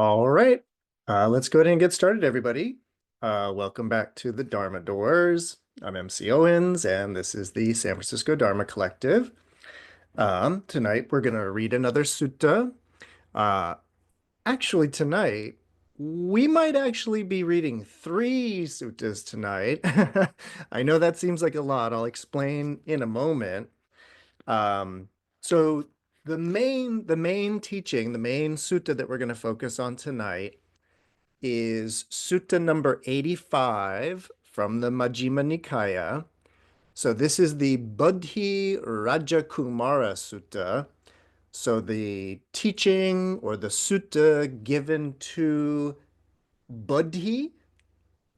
All right, let's go ahead and get started, everybody. Welcome back to the Dharma Doors. I'm MC Owens, and this is the San Francisco Dharma Collective. Tonight, we're going to read another sutta. Uh, Actually, tonight, we might actually be reading three suttas tonight. I know that seems like a lot. I'll explain in a moment. Um, so the main teaching, the main sutta that we're going to focus on tonight is Sutta number 85 from the Majjhima Nikāya. So this is the Bodhirājakumāra Sutta. So the teaching or the sutta given to Bodhi,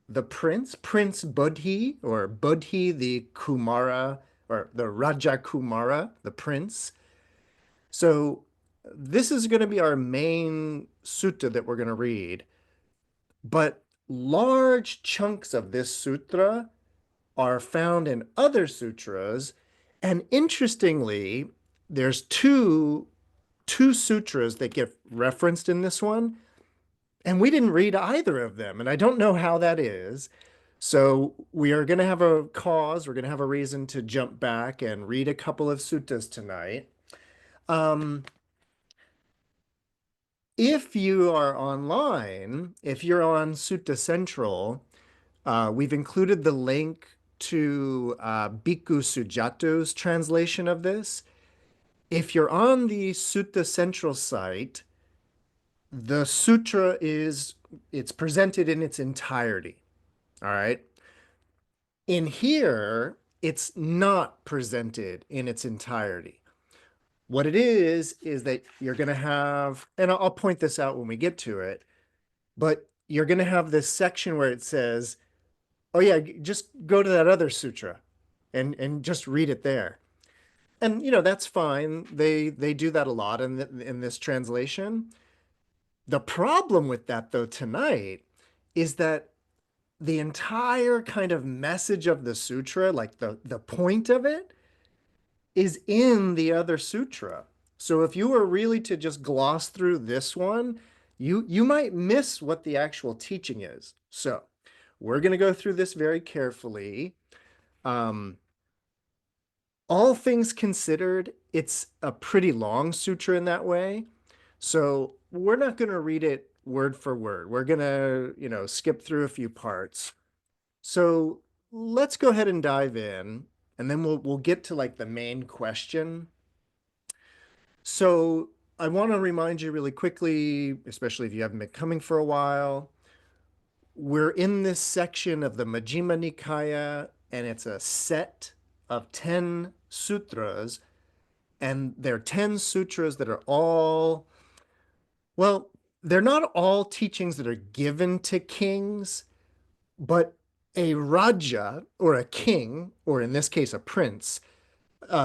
the prince, Prince Bodhi, or Bodhi the Kumara, or the Raja Kumara, the prince. So this is going to be our main sutta that we're going to read. But large chunks of this sutra are found in other sutras. And interestingly, there's two sutras that get referenced in this one, and we didn't read either of them. And I don't know how that is. So we are going to have a cause, we're going to have a reason to jump back and read a couple of suttas tonight. Um, if you are online, if you're on Sutta Central, we've included the link to Bhikkhu Sujato's translation of this. If you're on the Sutta Central site, the sutra it's presented in its entirety. All right. In here, it's not presented in its entirety. What it is that you're going to have, and I'll point this out when we get to it, but you're going to have this section where it says, oh yeah, just go to that other sutra and just read it there. And that's fine. They do that a lot in this translation. The problem with that though tonight is that the entire kind of message of the sutra, like the point of it, is in the other sutra. So if you were really to just gloss through this one, you might miss what the actual teaching is. So we're going to go through this very carefully. Um, all things considered, it's a pretty long sutra in that way. So we're not going to read it word for word. We're going to, skip through a few parts. So let's go ahead and dive in, and then we'll get to like the main question. So I want to remind you really quickly, especially if you haven't been coming for a while, we're in this section of the Majjhima Nikāya, and it's a set of 10 sutras, and they're 10 sutras that are all, well, they're not all teachings that are given to kings, but a Raja, or a king, or in this case, a prince,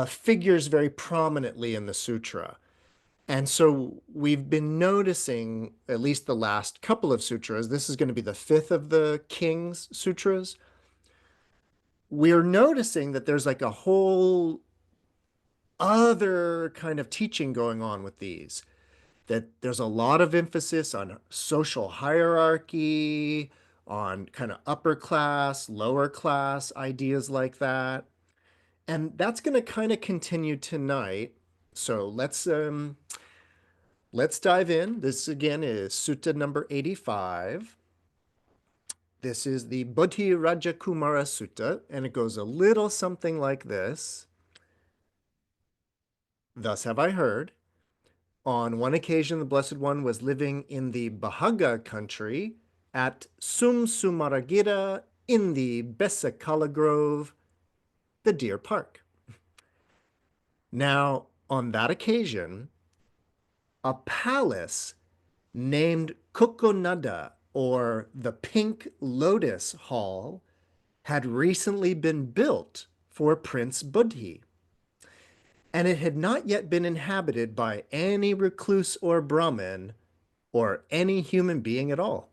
figures very prominently in the sutra. And so we've been noticing, at least the last couple of sutras, this is going to be the fifth of the King's sutras. We're noticing that there's like a whole other kind of teaching going on with these, that there's a lot of emphasis on social hierarchy, on kind of upper class, lower class ideas like that. And that's going to kind of continue tonight. So let's dive in. This again is Sutta number 85. This is the Bodhirājakumāra Sutta, and it goes a little something like this. Thus have I heard. On one occasion, the Blessed One was living in the Bahaga country at Sumsumaragira in the Besakala Grove, the Deer Park. Now, on that occasion, a palace named Kokonada, or the Pink Lotus Hall, had recently been built for Prince Bodhi, and it had not yet been inhabited by any recluse or Brahmin or any human being at all.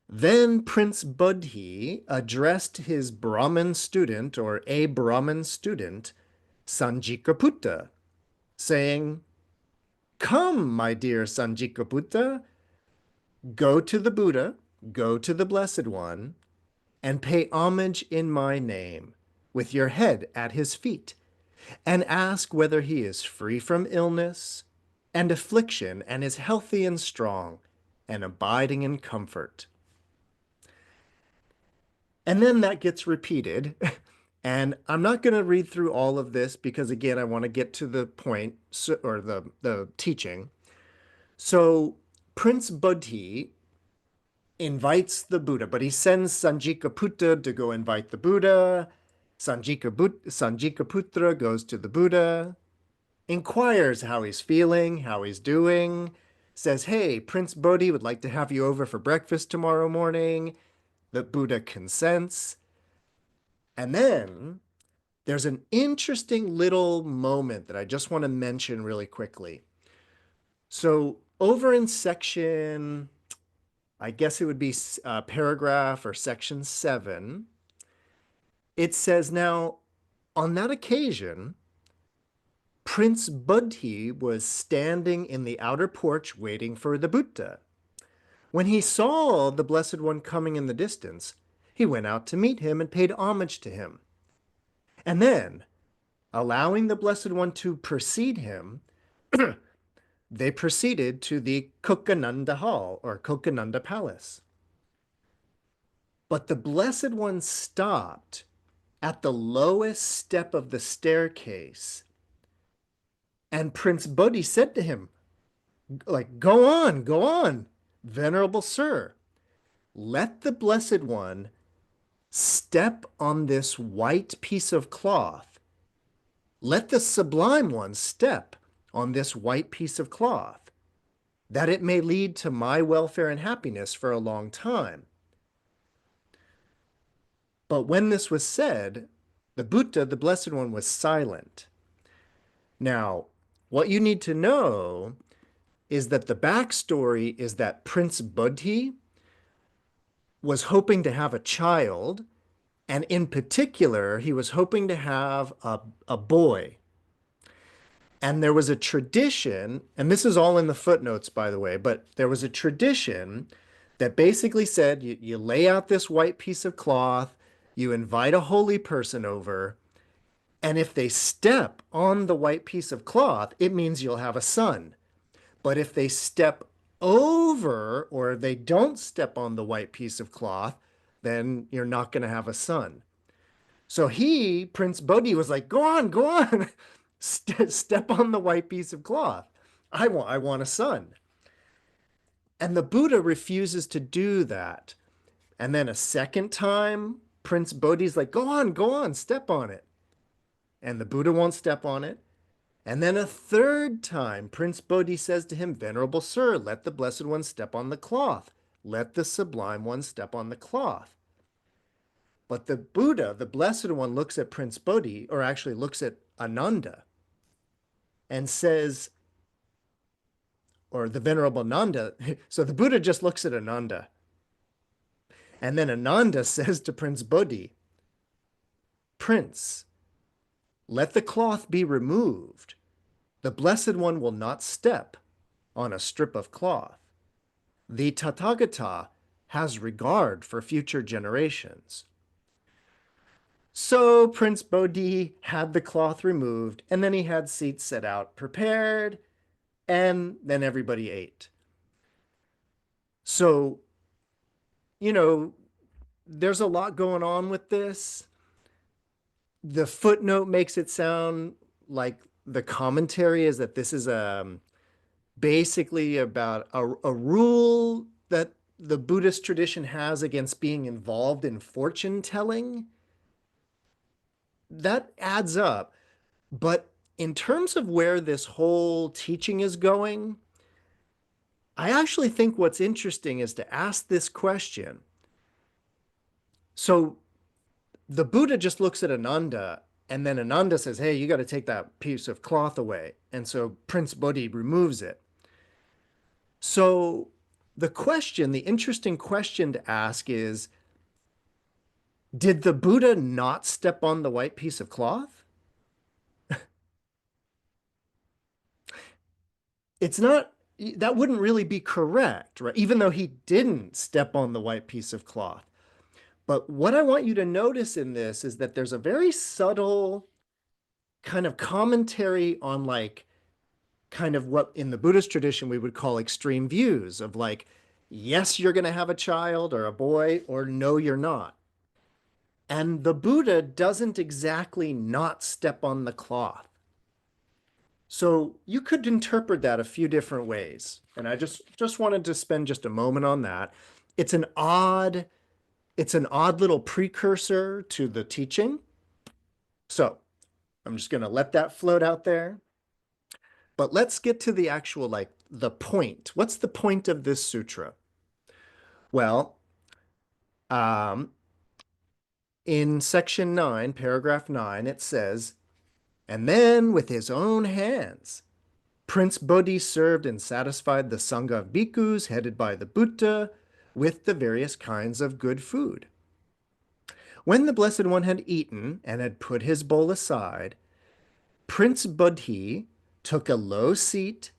Then Prince Bodhi addressed his Brahmin student, or a Brahmin student, Sanjikaputta, saying, Come, my dear Sanjikaputta, go to the Buddha, go to the Blessed One, and pay homage in my name, with your head at his feet, and ask whether he is free from illness and affliction and is healthy and strong and abiding in comfort. And then that gets repeated. And I'm not going to read through all of this because, again, I want to get to the point or the teaching. So Prince Bodhi invites the Buddha, but he sends Sanjikaputta to go invite the Buddha. Sanjikaputra goes to the Buddha, inquires how he's feeling, how he's doing, says, hey, Prince Bodhi would like to have you over for breakfast tomorrow morning. The Buddha consents. And then there's an interesting little moment that I just want to mention really quickly. So over in section, I guess it would be paragraph or section 7, it says, now, on that occasion, Prince Bodhi was standing in the outer porch waiting for the Buddha. When he saw the Blessed One coming in the distance, he went out to meet him and paid homage to him. And then, allowing the Blessed One to precede him, they proceeded to the Kokananda Hall or Kokananda Palace. But the Blessed One stopped at the lowest step of the staircase. And Prince Bodhi said to him, like, go on, venerable sir. Let the Blessed One step on this white piece of cloth. Let the Sublime One step on this white piece of cloth, that it may lead to my welfare and happiness for a long time. But when this was said, the Buddha, the Blessed One, was silent. Now, what you need to know is that the backstory is that Prince Bodhi was hoping to have a child, and in particular, he was hoping to have a boy. And there was a tradition, and this is all in the footnotes, by the way, but there was a tradition that basically said you lay out this white piece of cloth, you invite a holy person over, and if they step on the white piece of cloth, it means you'll have a son. But if they step over or they don't step on the white piece of cloth, then you're not going to have a son. So he, Prince Bodhi, was like, go on, step on the white piece of cloth. I want a son. And the Buddha refuses to do that. And then a second time, Prince Bodhi's like, go on, step on it. And the Buddha won't step on it. And then a third time, Prince Bodhi says to him, venerable sir, let the Blessed One step on the cloth. Let the Sublime One step on the cloth. But the Buddha, the Blessed One, looks at Prince Bodhi, or actually looks at Ananda, and says, or the Venerable Nanda, so the Buddha just looks at Ananda. And then Ananda says to Prince Bodhi, Prince, let the cloth be removed. The Blessed One will not step on a strip of cloth. The Tathagata has regard for future generations. So Prince Bodhi had the cloth removed, and then he had seats set out, prepared, and then everybody ate. So, there's a lot going on with this. The footnote makes it sound like the commentary is that this is basically about a rule that the Buddhist tradition has against being involved in fortune telling. That adds up. But in terms of where this whole teaching is going, I actually think what's interesting is to ask this question. So the Buddha just looks at Ananda, and then Ananda says, hey, you got to take that piece of cloth away. And so Prince Bodhi removes it. So the interesting question to ask is, did the Buddha not step on the white piece of cloth? it's not, that wouldn't really be correct, right? Even though he didn't step on the white piece of cloth. But what I want you to notice in this is that there's a very subtle kind of commentary on like kind of what in the Buddhist tradition we would call extreme views of like, yes, you're going to have a child or a boy, or no, you're not. And the Buddha doesn't exactly not step on the cloth. So you could interpret that a few different ways. And I just wanted to spend just a moment on that. It's an odd, it's an odd little precursor to the teaching. So I'm just going to let that float out there. But let's get to the actual, like, the point. What's the point of this sutra? Well, um, in section 9, paragraph 9, it says, and then with his own hands, Prince Bodhi served and satisfied the Sangha of bhikkhus headed by the Buddha with the various kinds of good food. When the Blessed One had eaten and had put his bowl aside, Prince Bodhi took a low seat,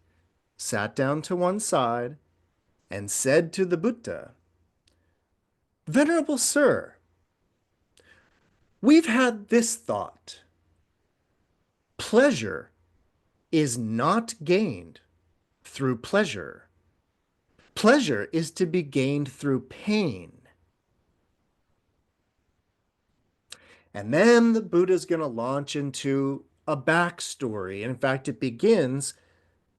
sat down to one side, and said to the Buddha, Venerable Sir, we've had this thought. Pleasure is not gained through pleasure. Pleasure is to be gained through pain. And then the Buddha's going to launch into a backstory. And in fact, it begins,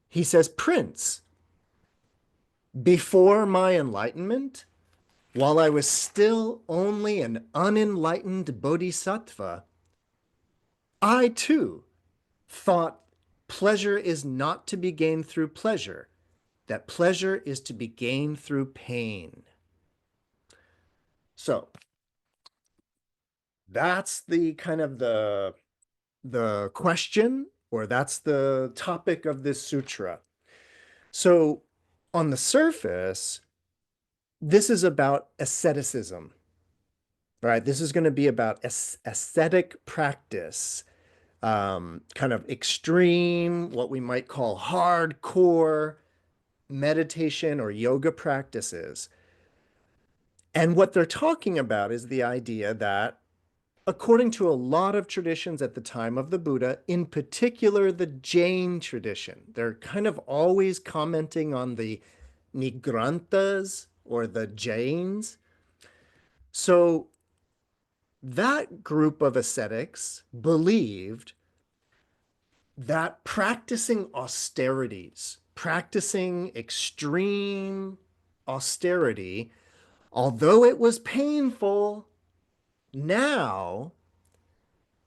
he says, Prince, before my enlightenment, while I was still only an unenlightened bodhisattva, I too thought pleasure is not to be gained through pleasure, that pleasure is to be gained through pain. So that's the kind of the question, or that's the topic of this sutra. So on the surface, this is about asceticism, right? This is going to be about ascetic practice, kind of extreme, what we might call hardcore meditation or yoga practices. And what they're talking about is the idea that, according to a lot of traditions at the time of the Buddha, in particular the Jain tradition, they're kind of always commenting on the Nigranthas or the Jains. So that group of ascetics believed that practicing austerities, practicing extreme austerity, although it was painful, now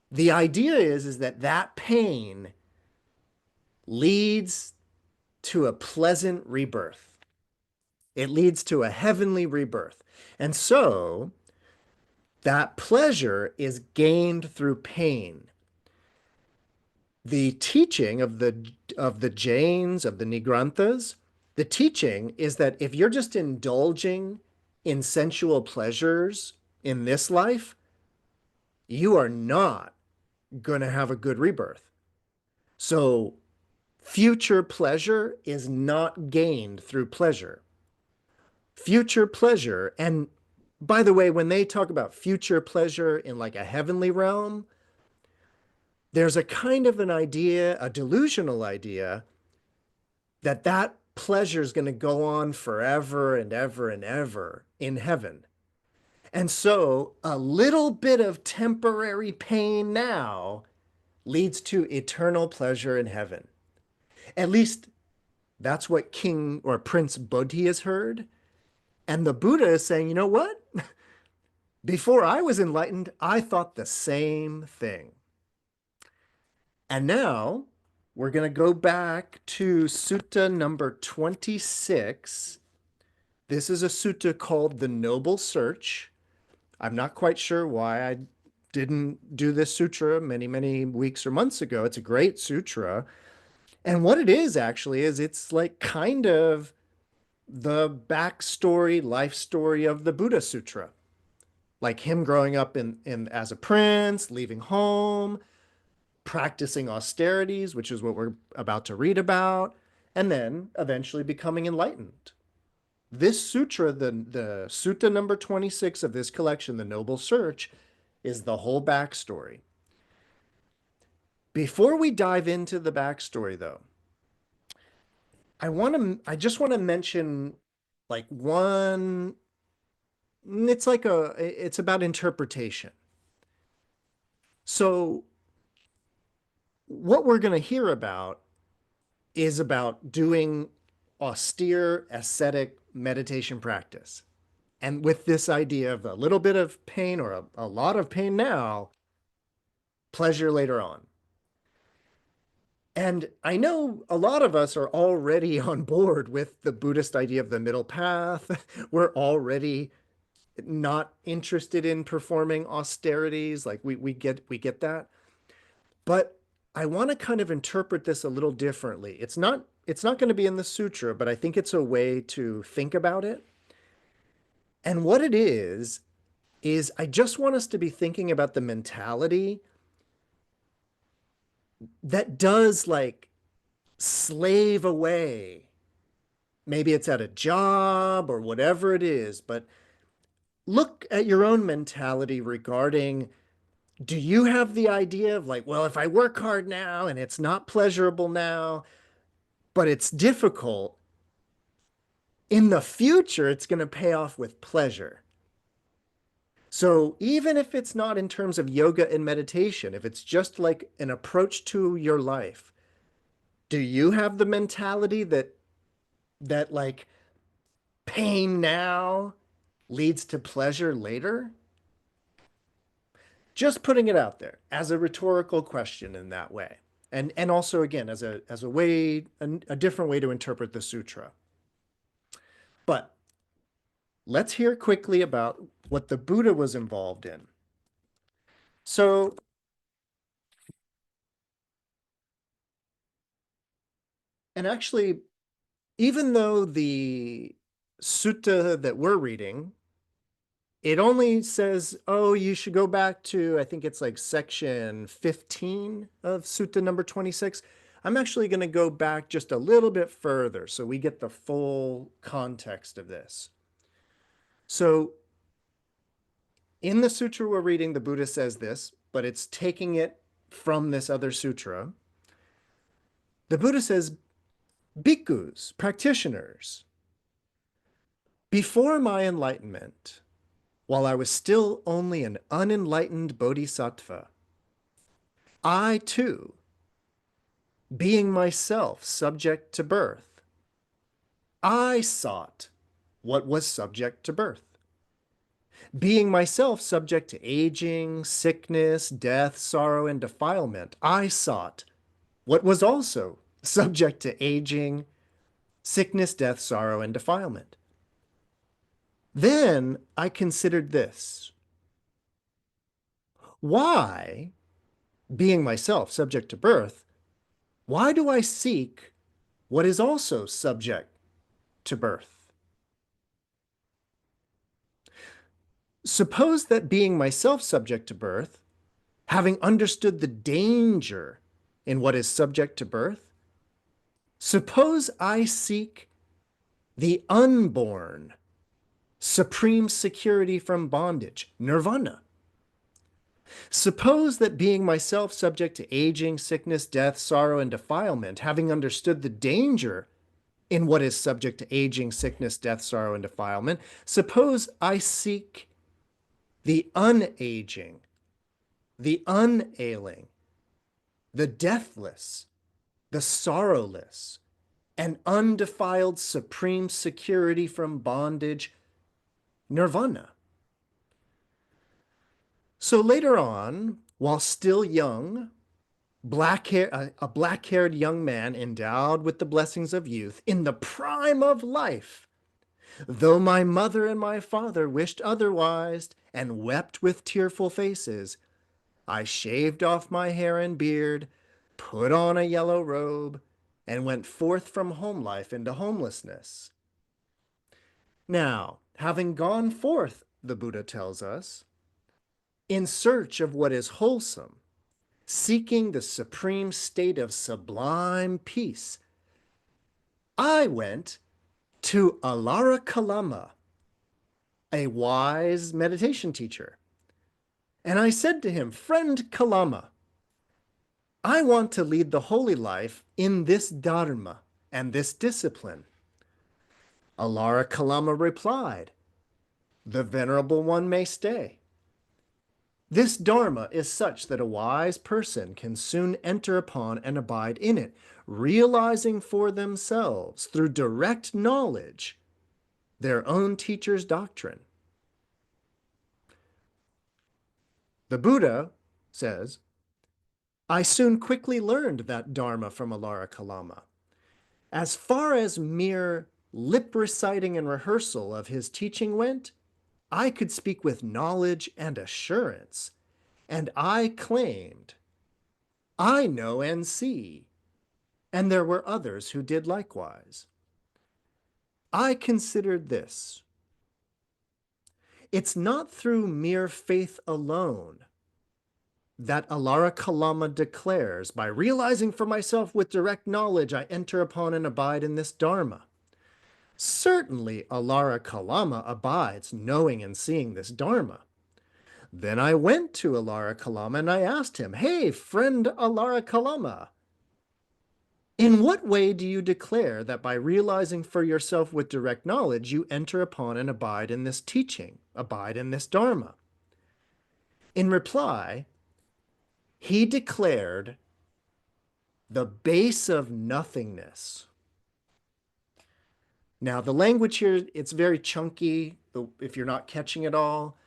the idea is that that pain leads to a pleasant rebirth. It leads to a heavenly rebirth. And so that pleasure is gained through pain. The teaching of the Jains, of the Nigranthas, the teaching is that if you're just indulging in sensual pleasures in this life, you are not going to have a good rebirth. So future pleasure is not gained through pleasure. Future pleasure, and by the way, when they talk about future pleasure in like a heavenly realm, there's a kind of an idea, a delusional idea, that that pleasure is going to go on forever and ever and ever in heaven. And so a little bit of temporary pain now leads to eternal pleasure in heaven. At least that's what King or Prince Bodhi has heard. And the Buddha is saying, you know what? Before I was enlightened, I thought the same thing. And now we're going to go back to Sutta number 26. This is a sutta called The Noble Search. I'm not quite sure why I didn't do this sutra many, many weeks or months ago. It's a great sutra. And what it is actually is it's like kind of the backstory, life story of the Buddha Sutra. Like him growing up in as a prince, leaving home, practicing austerities, which is what we're about to read about, and then eventually becoming enlightened. This sutra, the sutta number 26 of this collection, The Noble Search, is the whole backstory. Before we dive into the backstory, though, I just want to mention like one, it's about interpretation. So what we're going to hear about is about doing austere ascetic meditation practice. And with this idea of a little bit of pain or a lot of pain now, pleasure later on. And I know a lot of us are already on board with the Buddhist idea of the middle path. We're already not interested in performing austerities. Like we get that. But I want to kind of interpret this a little differently. It's not going to be in the sutra, but I think it's a way to think about it. And what it is I just want us to be thinking about the mentality that does like slave away. Maybe it's at a job or whatever it is, but look at your own mentality regarding, do you have the idea of like, well, if I work hard now and it's not pleasurable now, but it's difficult, in the future, it's going to pay off with pleasure. So even if it's not in terms of yoga and meditation, if it's just like an approach to your life, do you have the mentality that like pain now leads to pleasure later? Just putting it out there as a rhetorical question in that way. And also again as a way, a different way to interpret the sutra. But let's hear quickly about what the Buddha was involved in. So and actually, even though the sutta that we're reading, it only says, oh, you should go back to, I think it's like section 15 of Sutta number 26. I'm actually going to go back just a little bit further so we get the full context of this. So in the sutra we're reading, the Buddha says this, but it's taking it from this other sutra. The Buddha says, bhikkhus, practitioners, before my enlightenment, while I was still only an unenlightened bodhisattva, I too, being myself subject to birth, I sought what was subject to birth. Being myself subject to aging, sickness, death, sorrow, and defilement, I sought what was also subject to aging, sickness, death, sorrow, and defilement. Then I considered this. Why, being myself subject to birth, why do I seek what is also subject to birth? Suppose that being myself subject to birth, having understood the danger in what is subject to birth, suppose I seek the unborn, supreme security from bondage, nirvana. Suppose that being myself subject to aging, sickness, death, sorrow, and defilement, having understood the danger in what is subject to aging, sickness, death, sorrow, and defilement, suppose I seek the unaging, the unailing, the deathless, the sorrowless, and undefiled supreme security from bondage, nirvana. So later on, while still young, a black-haired young man endowed with the blessings of youth, in the prime of life, though my mother and my father wished otherwise and wept with tearful faces, I shaved off my hair and beard, put on a yellow robe, and went forth from home life into homelessness. Now, having gone forth, the Buddha tells us, in search of what is wholesome, seeking the supreme state of sublime peace, I went to Alara Kalama, a wise meditation teacher, and I said to him, Friend Kalama, I want to lead the holy life in this Dharma and this discipline. Alara Kalama replied, The Venerable One may stay. This Dharma is such that a wise person can soon enter upon and abide in it, realizing for themselves through direct knowledge their own teacher's doctrine. The Buddha says, I soon quickly learned that Dharma from Alara Kalama. As far as mere lip reciting and rehearsal of his teaching went, I could speak with knowledge and assurance, and I claimed, I know and see, and there were others who did likewise. I considered this. It's not through mere faith alone that Alara Kalama declares, by realizing for myself with direct knowledge, I enter upon and abide in this Dharma. Certainly, Alara Kalama abides knowing and seeing this Dharma. Then I went to Alara Kalama and I asked him, Hey, friend Alara Kalama, in what way do you declare that by realizing for yourself with direct knowledge, you enter upon and abide in this teaching, abide in this Dharma? In reply, he declared the base of nothingness. Now, the language here, it's very chunky if you're not catching it all.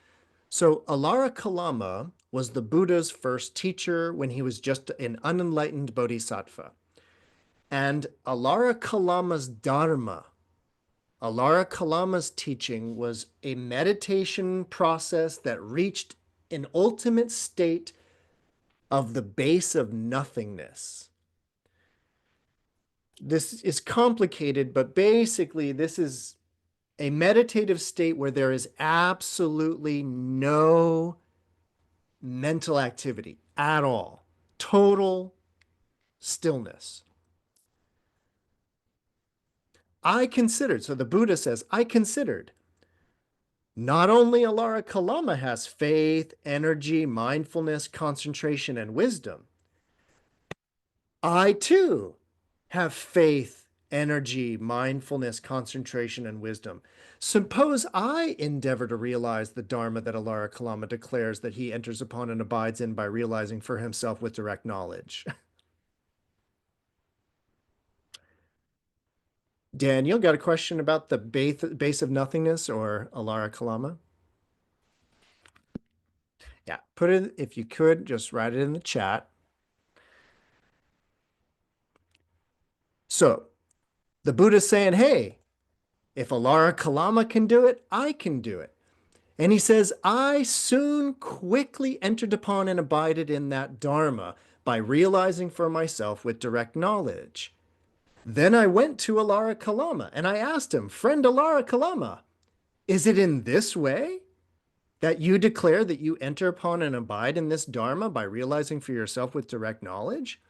So Alara Kalama was the Buddha's first teacher when he was just an unenlightened bodhisattva. And Alara Kalama's Dharma, Alara Kalama's teaching was a meditation process that reached an ultimate state of the base of nothingness. This is complicated, but basically this is a meditative state where there is absolutely no mental activity at all. Total stillness. I considered, so the Buddha says, I considered not only Alara Kalama has faith, energy, mindfulness, concentration, and wisdom, I too have faith, energy, mindfulness, concentration, and wisdom. Suppose I endeavor to realize the Dharma that Alara Kalama declares that he enters upon and abides in by realizing for himself with direct knowledge. Daniel, got a question about the base of nothingness or Alara Kalama? Yeah, put it, if you could, just write it in the chat. So the Buddha's saying, hey, if Alara Kalama can do it, I can do it. And he says, I soon quickly entered upon and abided in that Dharma by realizing for myself with direct knowledge. Then I went to Alara Kalama and I asked him, Friend Alara Kalama, is it in this way that you declare that you enter upon and abide in this Dharma by realizing for yourself with direct knowledge?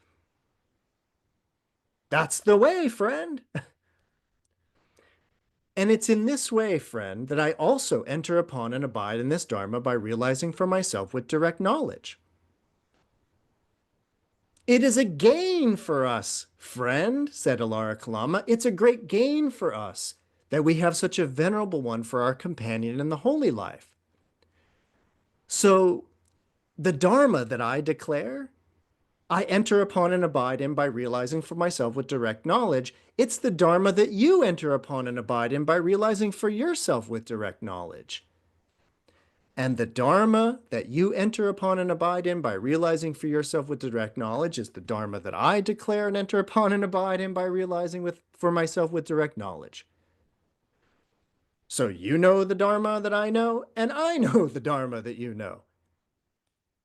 That's the way, friend. And it's in this way, friend, that I also enter upon and abide in this Dharma by realizing for myself with direct knowledge. It is a gain for us, friend, said Alara Kalama. It's a great gain for us that we have such a venerable one for our companion in the holy life. So the Dharma that I declare, I enter upon and abide in by realizing for myself with direct knowledge. It's the Dharma that you enter upon and abide in by realizing for yourself with direct knowledge. And the Dharma that you enter upon and abide in by realizing for yourself with direct knowledge is the Dharma that I declare and enter upon and abide in by realizing for myself with direct knowledge. So you know the Dharma that I know, and I know the Dharma that you know.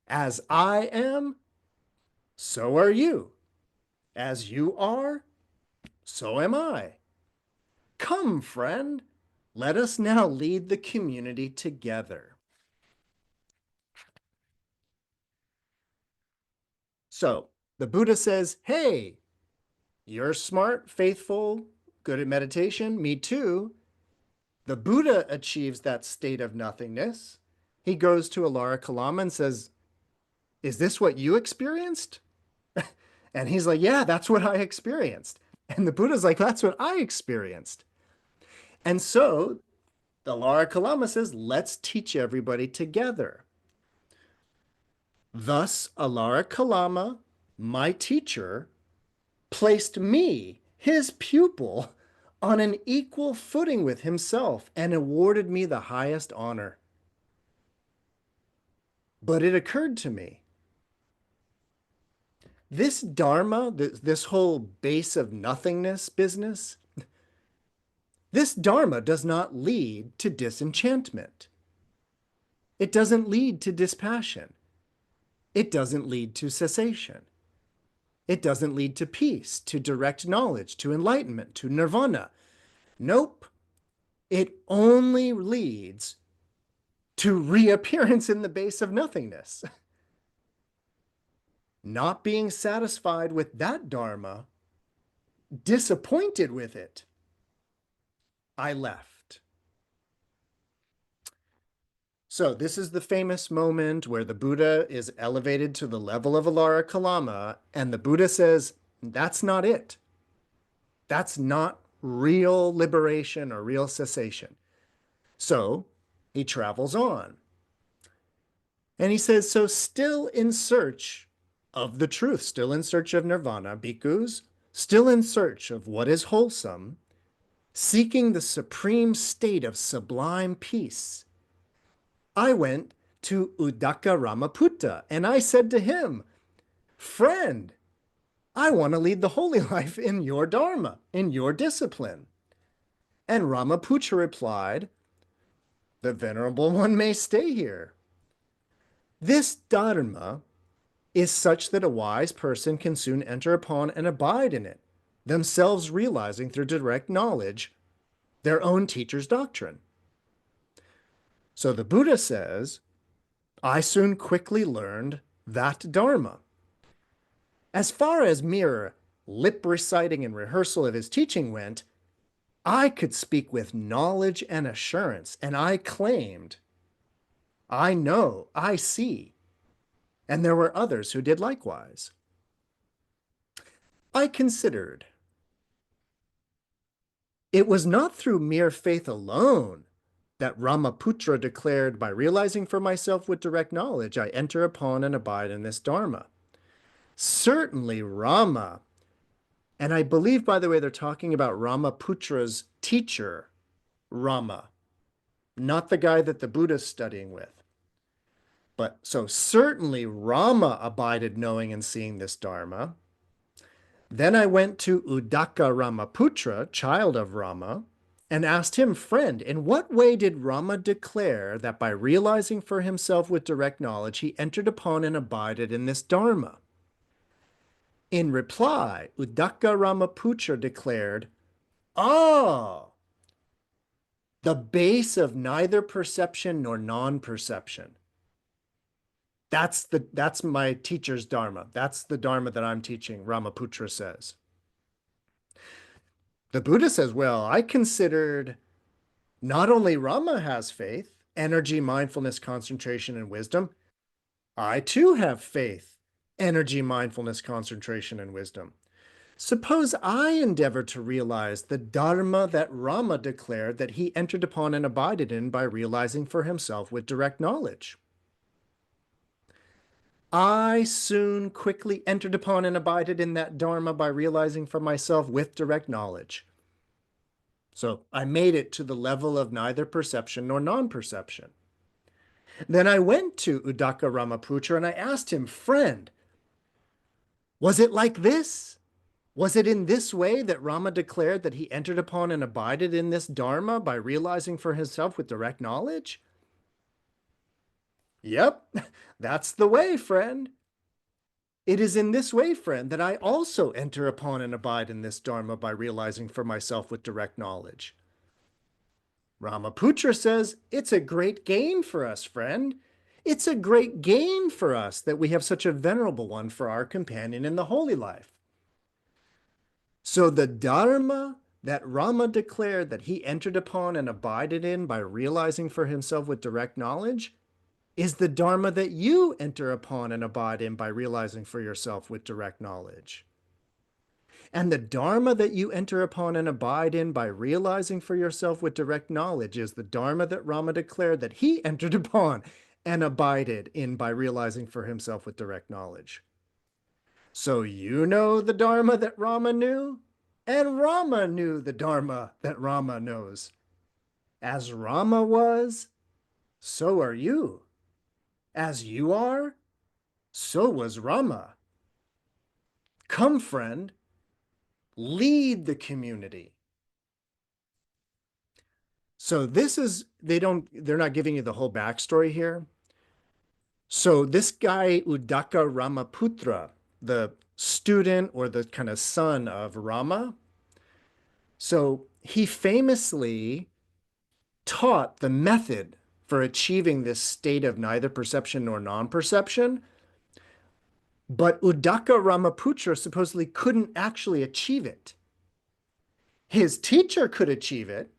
As I am, so are you. As you are, so am I. Come, friend, let us now lead the community together. So the Buddha says, hey, you're smart, faithful, Good at meditation? Me too. The Buddha achieves that state of nothingness. He goes to Alara Kalama and says, is this what you experienced? And he's like, yeah, that's what I experienced. And the Buddha's like, that's what I experienced. And so the Alara Kalama says, let's teach everybody together. Thus, Alara Kalama, my teacher, placed me, his pupil, on an equal footing with himself and awarded me the highest honor. But it occurred to me, this Dharma, this whole base of nothingness business, this Dharma does not lead to disenchantment. It doesn't lead to dispassion. It doesn't lead to cessation. It doesn't lead to peace, to direct knowledge, to enlightenment, to nirvana. Nope. It only leads to reappearance in the base of nothingness. Not being satisfied with that Dharma, disappointed with it, I left. So this is the famous moment where the Buddha is elevated to the level of Alara Kalama, and the Buddha says, that's not it. That's not real liberation or real cessation. So he travels on. And he says, so still in search of the truth, still in search of nirvana, bhikkhus, still in search of what is wholesome, seeking the supreme state of sublime peace, I went to Uddaka Ramaputta, and I said to him, friend, I want to lead the holy life in your Dharma, in your discipline. And Ramaputra replied, the Venerable One may stay here. This Dharma is such that a wise person can soon enter upon and abide in it, themselves realizing through direct knowledge their own teacher's doctrine. So the Buddha says, I soon quickly learned that Dharma. As far as mere lip reciting and rehearsal of his teaching went, I could speak with knowledge and assurance, and I claimed, I know, I see. And there were others who did likewise. I considered it was not through mere faith alone that Ramaputra declared, by realizing for myself with direct knowledge, I enter upon and abide in this Dharma. Certainly Rama, and I believe, by the way, they're talking about Ramaputra's teacher, Rama, not the guy that the Buddha's studying with. But so certainly Rama abided knowing and seeing this Dharma. Then I went to Uddaka Ramaputra, child of Rama, and asked him, friend, in what way did Rama declare that by realizing for himself with direct knowledge, he entered upon and abided in this Dharma? In reply, Uddaka Ramaputra declared, oh, the base of neither perception nor non-perception. That's my teacher's Dharma. That's the Dharma that I'm teaching, Ramaputra says. The Buddha says, well, I considered not only Rama has faith, energy, mindfulness, concentration, and wisdom. I too have faith, energy, mindfulness, concentration, and wisdom. Suppose I endeavor to realize the Dharma that Rama declared that he entered upon and abided in by realizing for himself with direct knowledge. I soon quickly entered upon and abided in that Dharma by realizing for myself with direct knowledge. So I made it to the level of neither perception nor non-perception. Then I went to Uddaka Ramaputra and I asked him, friend, was it like this? Was it in this way that Rama declared that he entered upon and abided in this Dharma by realizing for himself with direct knowledge? Yep, that's the way, friend. It is in this way, friend, that I also enter upon and abide in this Dharma by realizing for myself with direct knowledge. Ramaputra says, it's a great gain for us, friend. It's a great gain for us that we have such a venerable one for our companion in the holy life. So the Dharma that Rama declared that he entered upon and abided in by realizing for himself with direct knowledge is the Dharma that you enter upon and abide in by realizing for yourself with direct knowledge. And the Dharma that you enter upon and abide in by realizing for yourself with direct knowledge is the Dharma that Rama declared that he entered upon and abided in by realizing for himself with direct knowledge. So you know the Dharma that Rama knew, and Rama knew the Dharma that Rama knows. As Rama was, so are you. As you are, so was Rama. Come, friend, lead the community. So this is, they're not giving you the whole backstory here. So this guy, Uddaka Ramaputra, the student or the kind of son of Rama, so he famously taught the method for achieving this state of neither perception nor non-perception. But Uddaka Ramaputra supposedly couldn't actually achieve it. His teacher could achieve it,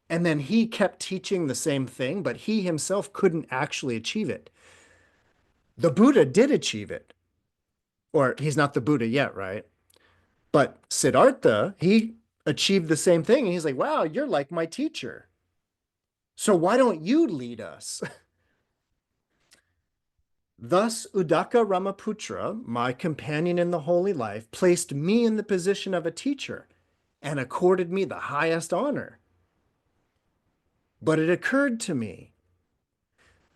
and then he kept teaching the same thing, but he himself couldn't actually achieve it. The Buddha did achieve it, or he's not the Buddha yet, right? But Siddhartha, he achieved the same thing, and he's like, wow, you're like my teacher. So why don't you lead us? Thus, Uddaka Ramaputra, my companion in the holy life, placed me in the position of a teacher and accorded me the highest honor. But it occurred to me,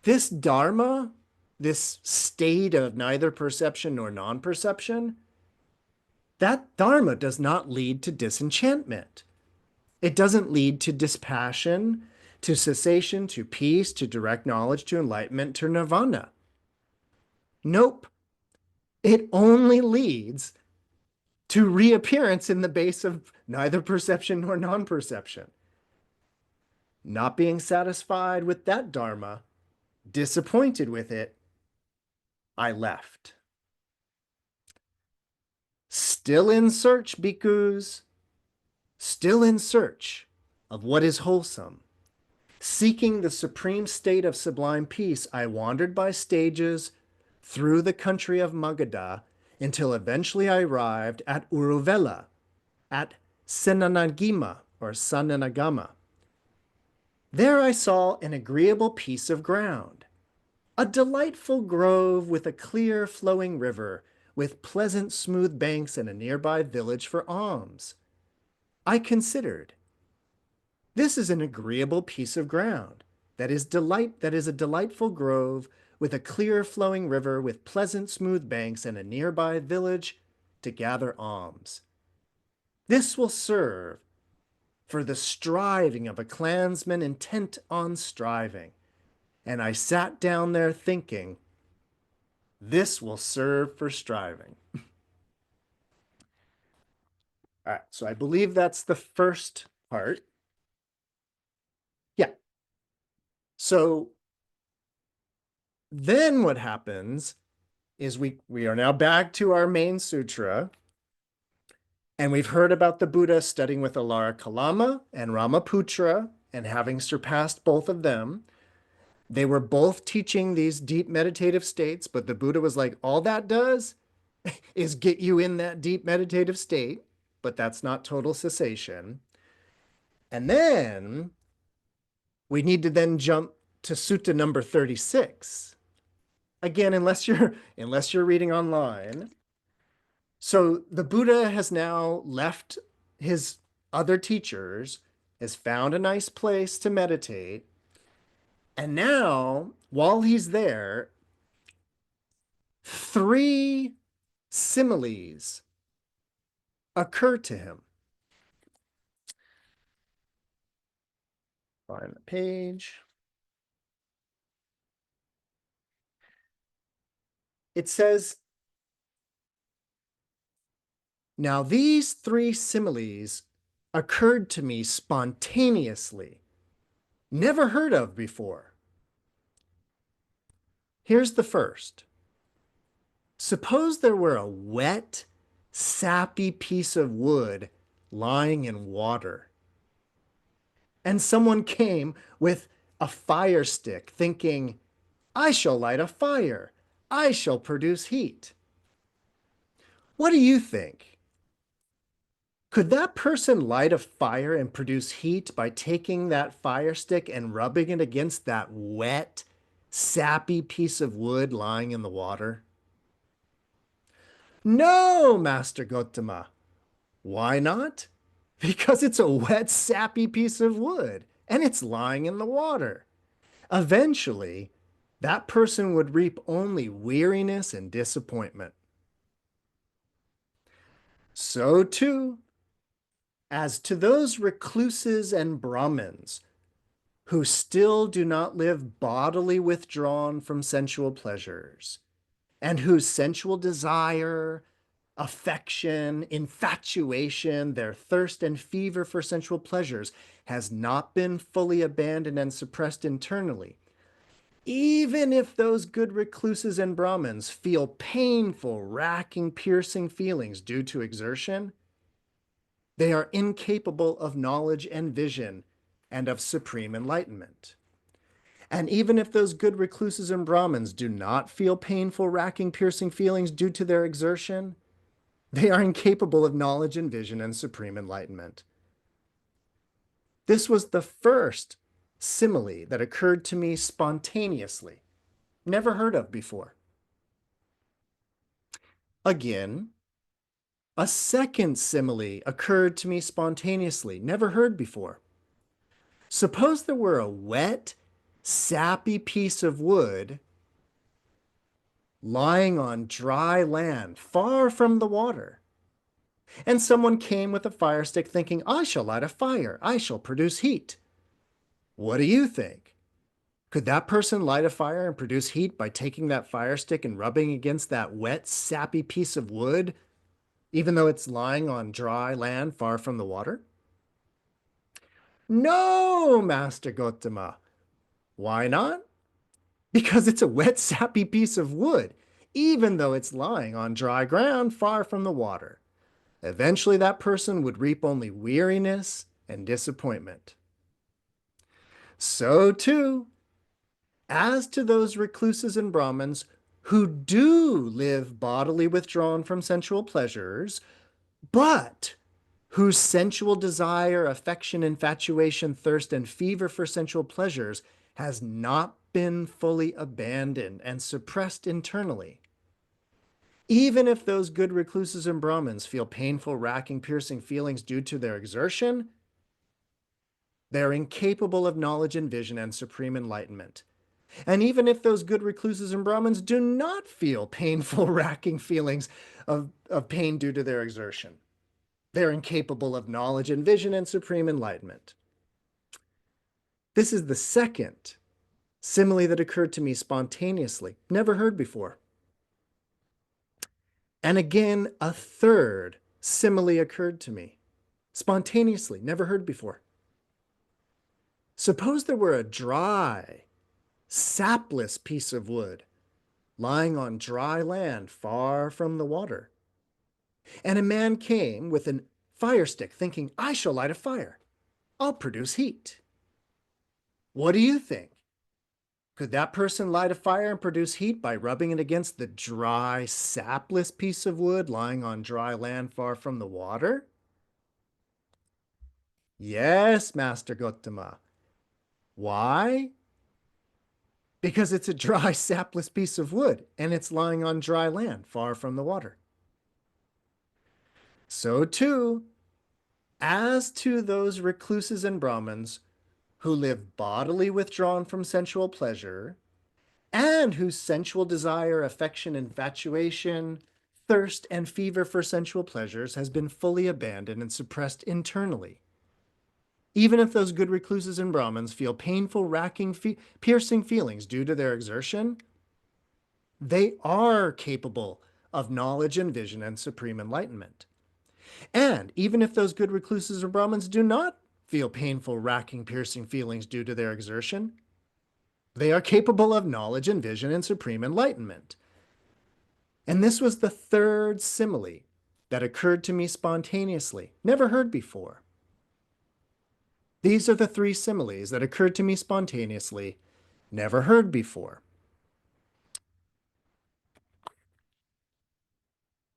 this Dharma, this state of neither perception nor non-perception, that Dharma does not lead to disenchantment. It doesn't lead to dispassion, to cessation, to peace, to direct knowledge, to enlightenment, to nirvana. Nope. It only leads to reappearance in the base of neither perception nor non-perception. Not being satisfied with that Dharma, disappointed with it, I left. Still in search, bhikkhus, still in search of what is wholesome. Seeking the supreme state of sublime peace, I wandered by stages through the country of Magadha until eventually I arrived at Uruvela, at Senanagima or Sananagama. There I saw an agreeable piece of ground, a delightful grove with a clear flowing river, with pleasant smooth banks and a nearby village for alms. I considered, this is an agreeable piece of ground, that is a delightful grove with a clear flowing river with pleasant smooth banks and a nearby village to gather alms. This will serve for the striving of a clansman intent on striving. And I sat down there thinking, this will serve for striving. All right, so I believe that's the first part. Yeah. So then what happens is we are now back to our main sutra, and we've heard about the Buddha studying with Alara Kalama and Ramaputra, and having surpassed both of them. They were both teaching these deep meditative states, but the Buddha was like, all that does is get you in that deep meditative state, but that's not total cessation. And then we need to then jump to sutta number 36. Again, unless you're reading online. So the Buddha has now left his other teachers, has found a nice place to meditate. And now, while he's there, 3 similes occur to him. Find the page. It says, now these 3 similes occurred to me spontaneously, never heard of before. Here's the first. Suppose there were a wet, sappy piece of wood lying in water. And someone came with a fire stick, thinking, I shall light a fire. I shall produce heat. What do you think? Could that person light a fire and produce heat by taking that fire stick and rubbing it against that wet, sappy piece of wood lying in the water? No, Master Gotama. Why not? Because it's a wet, sappy piece of wood and it's lying in the water. Eventually, that person would reap only weariness and disappointment. So too, as to those recluses and Brahmins who still do not live bodily withdrawn from sensual pleasures, and whose sensual desire, affection, infatuation, their thirst and fever for sensual pleasures has not been fully abandoned and suppressed internally, even if those good recluses and Brahmins feel painful, racking, piercing feelings due to exertion, they are incapable of knowledge and vision and of supreme enlightenment. And even if those good recluses and Brahmins do not feel painful, racking, piercing feelings due to their exertion, they are incapable of knowledge and vision and supreme enlightenment. This was the first simile that occurred to me spontaneously, never heard of before. Again, a second simile occurred to me spontaneously, never heard before. Suppose there were a wet, sappy piece of wood lying on dry land, far from the water. And someone came with a fire stick thinking, I shall light a fire, I shall produce heat. What do you think? Could that person light a fire and produce heat by taking that fire stick and rubbing against that wet, sappy piece of wood, even though it's lying on dry land far from the water? No, Master Gotama. Why not? Because it's a wet, sappy piece of wood, even though it's lying on dry ground far from the water. Eventually, that person would reap only weariness and disappointment. So, too, as to those recluses and Brahmins who do live bodily withdrawn from sensual pleasures, but whose sensual desire, affection, infatuation, thirst, and fever for sensual pleasures has not been fully abandoned and suppressed internally. Even if those good recluses and Brahmins feel painful, racking, piercing feelings due to their exertion, they're incapable of knowledge and vision and supreme enlightenment. And even if those good recluses and Brahmins do not feel painful, racking feelings of pain due to their exertion, they're incapable of knowledge and vision and supreme enlightenment. This is the second simile that occurred to me spontaneously, never heard before. And again, a third simile occurred to me spontaneously, never heard before. Suppose there were a dry, sapless piece of wood lying on dry land far from the water. And a man came with a fire stick thinking, I shall light a fire. I'll produce heat. What do you think? Could that person light a fire and produce heat by rubbing it against the dry, sapless piece of wood lying on dry land far from the water? Yes, Master Gotama. Why? Because it's a dry, sapless piece of wood and it's lying on dry land far from the water. So too, as to those recluses and Brahmins who live bodily withdrawn from sensual pleasure, and whose sensual desire, affection, infatuation, thirst, and fever for sensual pleasures has been fully abandoned and suppressed internally. Even if those good recluses and Brahmins feel painful, racking, piercing feelings due to their exertion, they are capable of knowledge and vision and supreme enlightenment. And even if those good recluses or Brahmins do not feel painful, racking, piercing feelings due to their exertion, they are capable of knowledge and vision and supreme enlightenment. And this was the third simile that occurred to me spontaneously, never heard before. These are the three similes that occurred to me spontaneously, never heard before.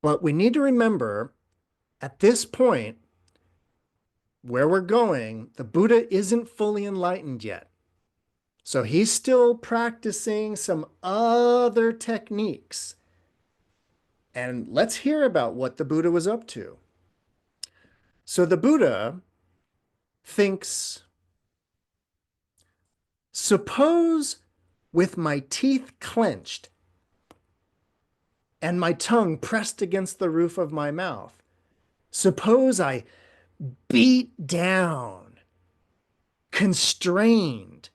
But we need to remember, at this point, where we're going, the Buddha isn't fully enlightened yet. So he's still practicing some other techniques. And let's hear about what the Buddha was up to. So the Buddha thinks, suppose with my teeth clenched and my tongue pressed against the roof of my mouth, suppose I beat down, constrained,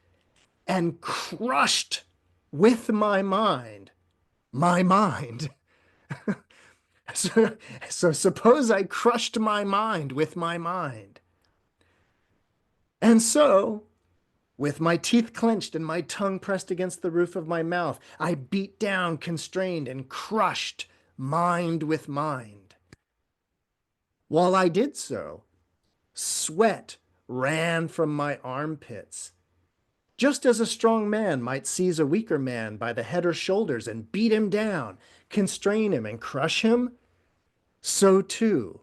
and crushed with my mind. So suppose I crushed my mind with my mind. And so, with my teeth clenched and my tongue pressed against the roof of my mouth, I beat down, constrained, and crushed mind with mind. While I did so, sweat ran from my armpits. Just as a strong man might seize a weaker man by the head or shoulders and beat him down, constrain him, and crush him, so too,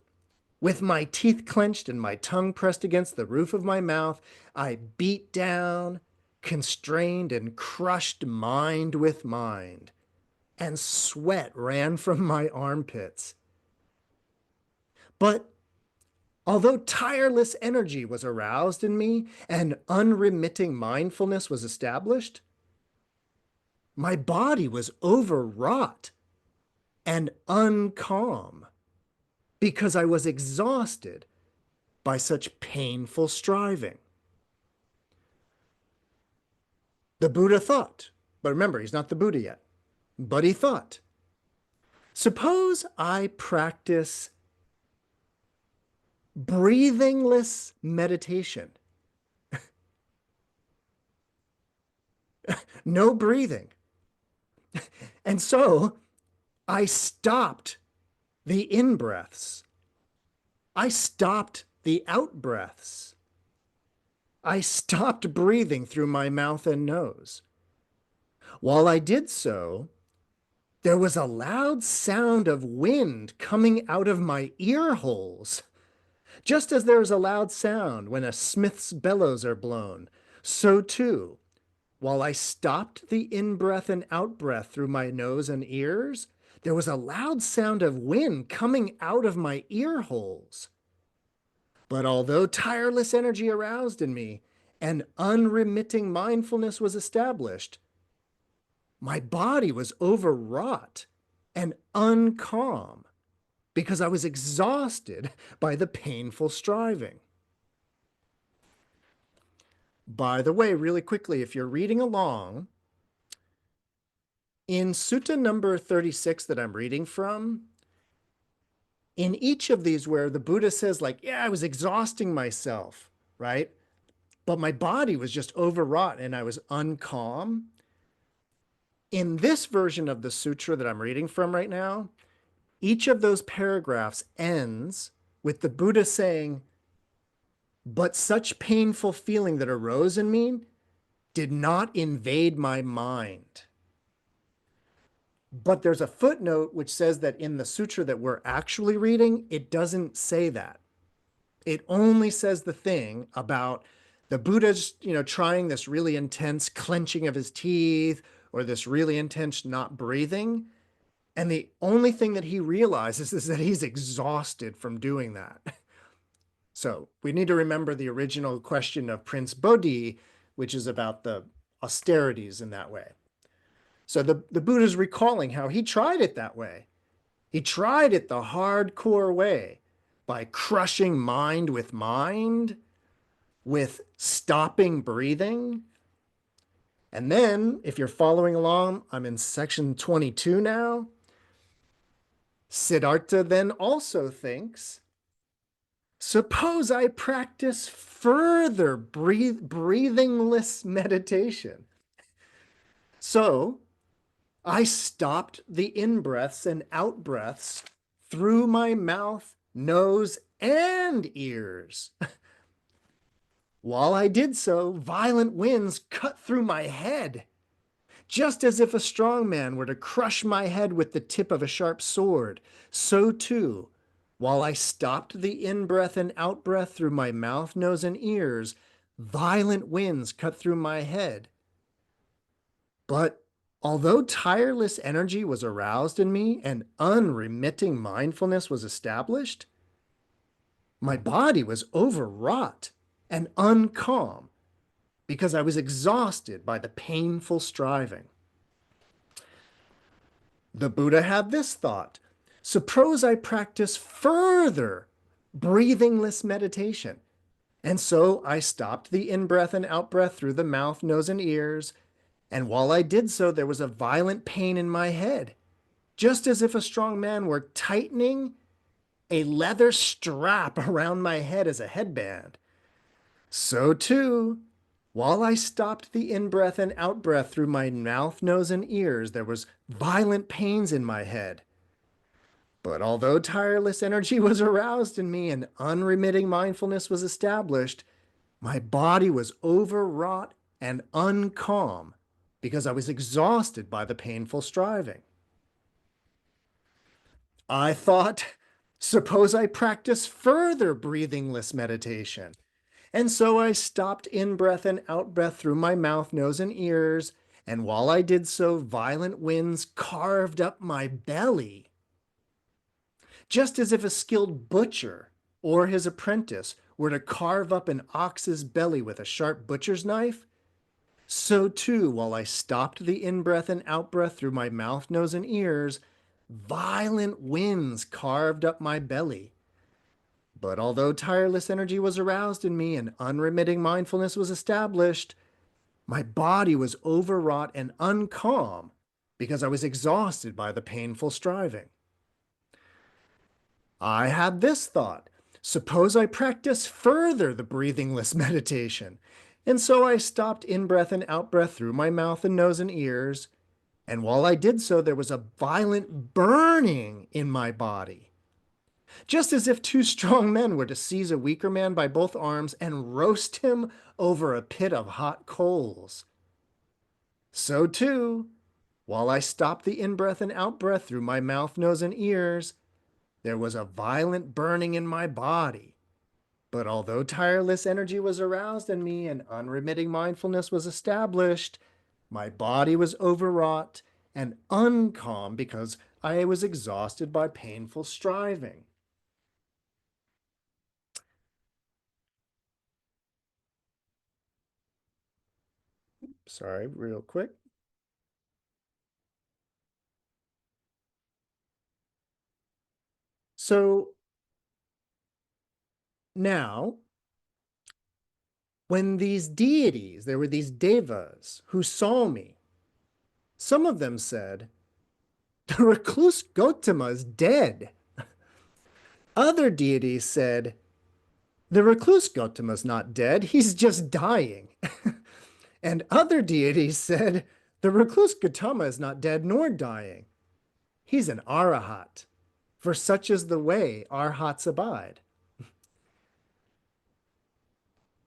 with my teeth clenched and my tongue pressed against the roof of my mouth, I beat down, constrained, and crushed mind with mind, and sweat ran from my armpits. But although tireless energy was aroused in me and unremitting mindfulness was established, my body was overwrought and uncalm because I was exhausted by such painful striving. The Buddha thought, but remember, he's not the Buddha yet, but he thought, suppose I practice breathingless meditation. No breathing. And so I stopped the in-breaths. I stopped the out-breaths. I stopped breathing through my mouth and nose. While I did so, there was a loud sound of wind coming out of my ear holes. Just as there is a loud sound when a smith's bellows are blown, so too, while I stopped the in-breath and out-breath through my nose and ears, there was a loud sound of wind coming out of my ear holes. But although tireless energy aroused in me and unremitting mindfulness was established, my body was overwrought and uncalm because I was exhausted by the painful striving. By the way, really quickly, if you're reading along, in Sutta number 36 that I'm reading from, in each of these where the Buddha says, like, yeah, I was exhausting myself, right? But my body was just overwrought and I was uncalm. In this version of the sutra that I'm reading from right now, each of those paragraphs ends with the Buddha saying, but such painful feeling that arose in me did not invade my mind. But there's a footnote which says that in the sutra that we're actually reading, it doesn't say that. It only says the thing about the Buddha's, trying this really intense clenching of his teeth or this really intense not breathing. And the only thing that he realizes is that he's exhausted from doing that. So we need to remember the original question of Prince Bodhi, which is about the austerities in that way. So the Buddha's recalling how he tried it that way. He tried it the hardcore way by crushing mind, with stopping breathing. And then, if you're following along, I'm in section 22 now. Siddhartha then also thinks, suppose I practice further breathingless meditation. So I stopped the in-breaths and out-breaths through my mouth, nose, and ears. While I did so, violent winds cut through my head, just as if a strong man were to crush my head with the tip of a sharp sword. So too, while I stopped the in-breath and out-breath through my mouth, nose, and ears, violent winds cut through my head. But although tireless energy was aroused in me and unremitting mindfulness was established, my body was overwrought and uncalm because I was exhausted by the painful striving. The Buddha had this thought: suppose I practice further breathingless meditation. And so I stopped the in-breath and out-breath through the mouth, nose, and ears. And while I did so, there was a violent pain in my head, just as if a strong man were tightening a leather strap around my head as a headband. So too, while I stopped the in-breath and out-breath through my mouth, nose, and ears, there was violent pains in my head. But although tireless energy was aroused in me and unremitting mindfulness was established, my body was overwrought and uncalm because I was exhausted by the painful striving. I thought, suppose I practice further breathingless meditation. And so I stopped in-breath and out-breath through my mouth, nose, and ears. And while I did so, violent winds carved up my belly, just as if a skilled butcher or his apprentice were to carve up an ox's belly with a sharp butcher's knife. So too, while I stopped the in-breath and out-breath through my mouth, nose, and ears, violent winds carved up my belly. But although tireless energy was aroused in me and unremitting mindfulness was established, my body was overwrought and uncalm because I was exhausted by the painful striving. I had this thought: suppose I practice further the breathingless meditation. And so I stopped in-breath and out-breath through my mouth and nose and ears. And while I did so, there was a violent burning in my body, just as if two strong men were to seize a weaker man by both arms and roast him over a pit of hot coals. So too, while I stopped the in-breath and out-breath through my mouth, nose, and ears, there was a violent burning in my body. But although tireless energy was aroused in me and unremitting mindfulness was established, my body was overwrought and uncalm because I was exhausted by painful striving. Sorry, real quick. So now, when these deities, there were these devas who saw me, some of them said, the recluse Gautama is dead. Other deities said, the recluse Gautama is not dead, he's just dying. And other deities said, the recluse Gautama is not dead nor dying. He's an arahat, for such is the way arhats abide.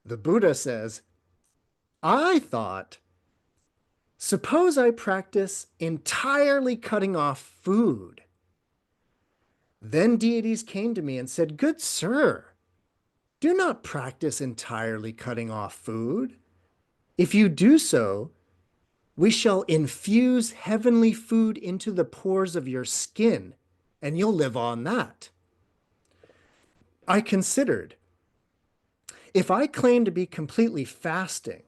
The Buddha says, I thought, suppose I practice entirely cutting off food. Then deities came to me and said, good sir, do not practice entirely cutting off food. If you do so, we shall infuse heavenly food into the pores of your skin, and you'll live on that. I considered, if I claim to be completely fasting,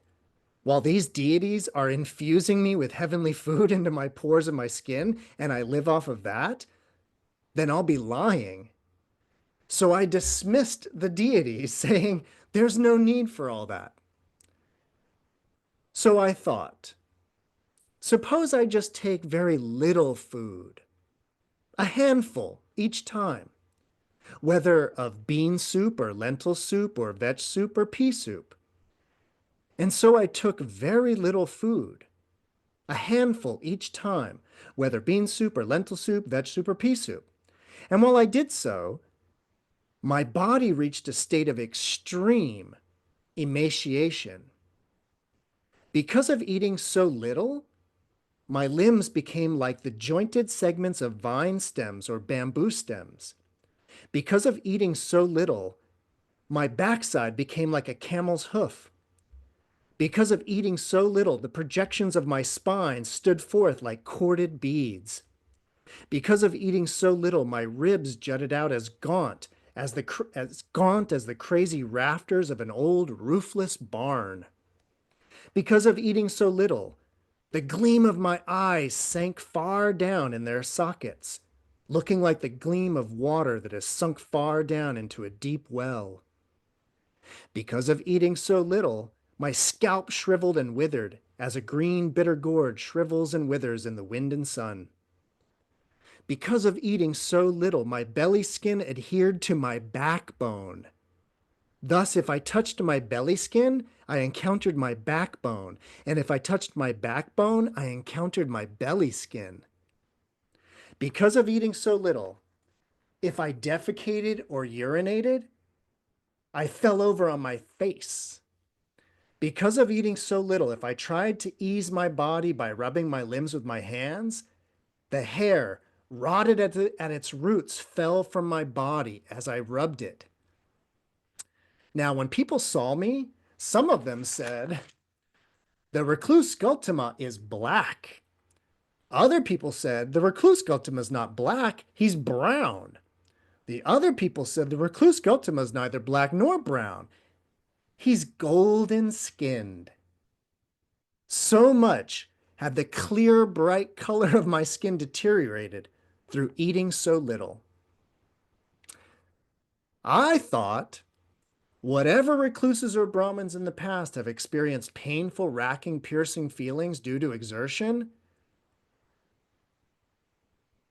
while these deities are infusing me with heavenly food into my pores of my skin, and I live off of that, then I'll be lying. So I dismissed the deities, saying, there's no need for all that. So I thought, suppose I just take very little food, a handful each time, whether of bean soup or lentil soup or veg soup or pea soup. And so I took very little food, a handful each time, whether bean soup or lentil soup, veg soup or pea soup. And while I did so, my body reached a state of extreme emaciation. Because of eating so little, my limbs became like the jointed segments of vine stems or bamboo stems. Because of eating so little, my backside became like a camel's hoof. Because of eating so little, the projections of my spine stood forth like corded beads. Because of eating so little, my ribs jutted out as gaunt as the crazy rafters of an old roofless barn. Because of eating so little, the gleam of my eyes sank far down in their sockets, looking like the gleam of water that has sunk far down into a deep well. Because of eating so little, my scalp shriveled and withered, as a green bitter gourd shrivels and withers in the wind and sun. Because of eating so little, my belly skin adhered to my backbone. Thus, if I touched my belly skin, I encountered my backbone, and if I touched my backbone, I encountered my belly skin. Because of eating so little, if I defecated or urinated, I fell over on my face. Because of eating so little, if I tried to ease my body by rubbing my limbs with my hands, the hair, rotted at its roots, fell from my body as I rubbed it. Now, when people saw me, some of them said, "The recluse Gautama is black." Other people said, "The recluse Gautama is not black, he's brown." The other people said, "The recluse Gautama is neither black nor brown, he's golden skinned." So much had the clear, bright color of my skin deteriorated through eating so little. I thought whatever recluses or Brahmins in the past have experienced painful, racking, piercing feelings due to exertion,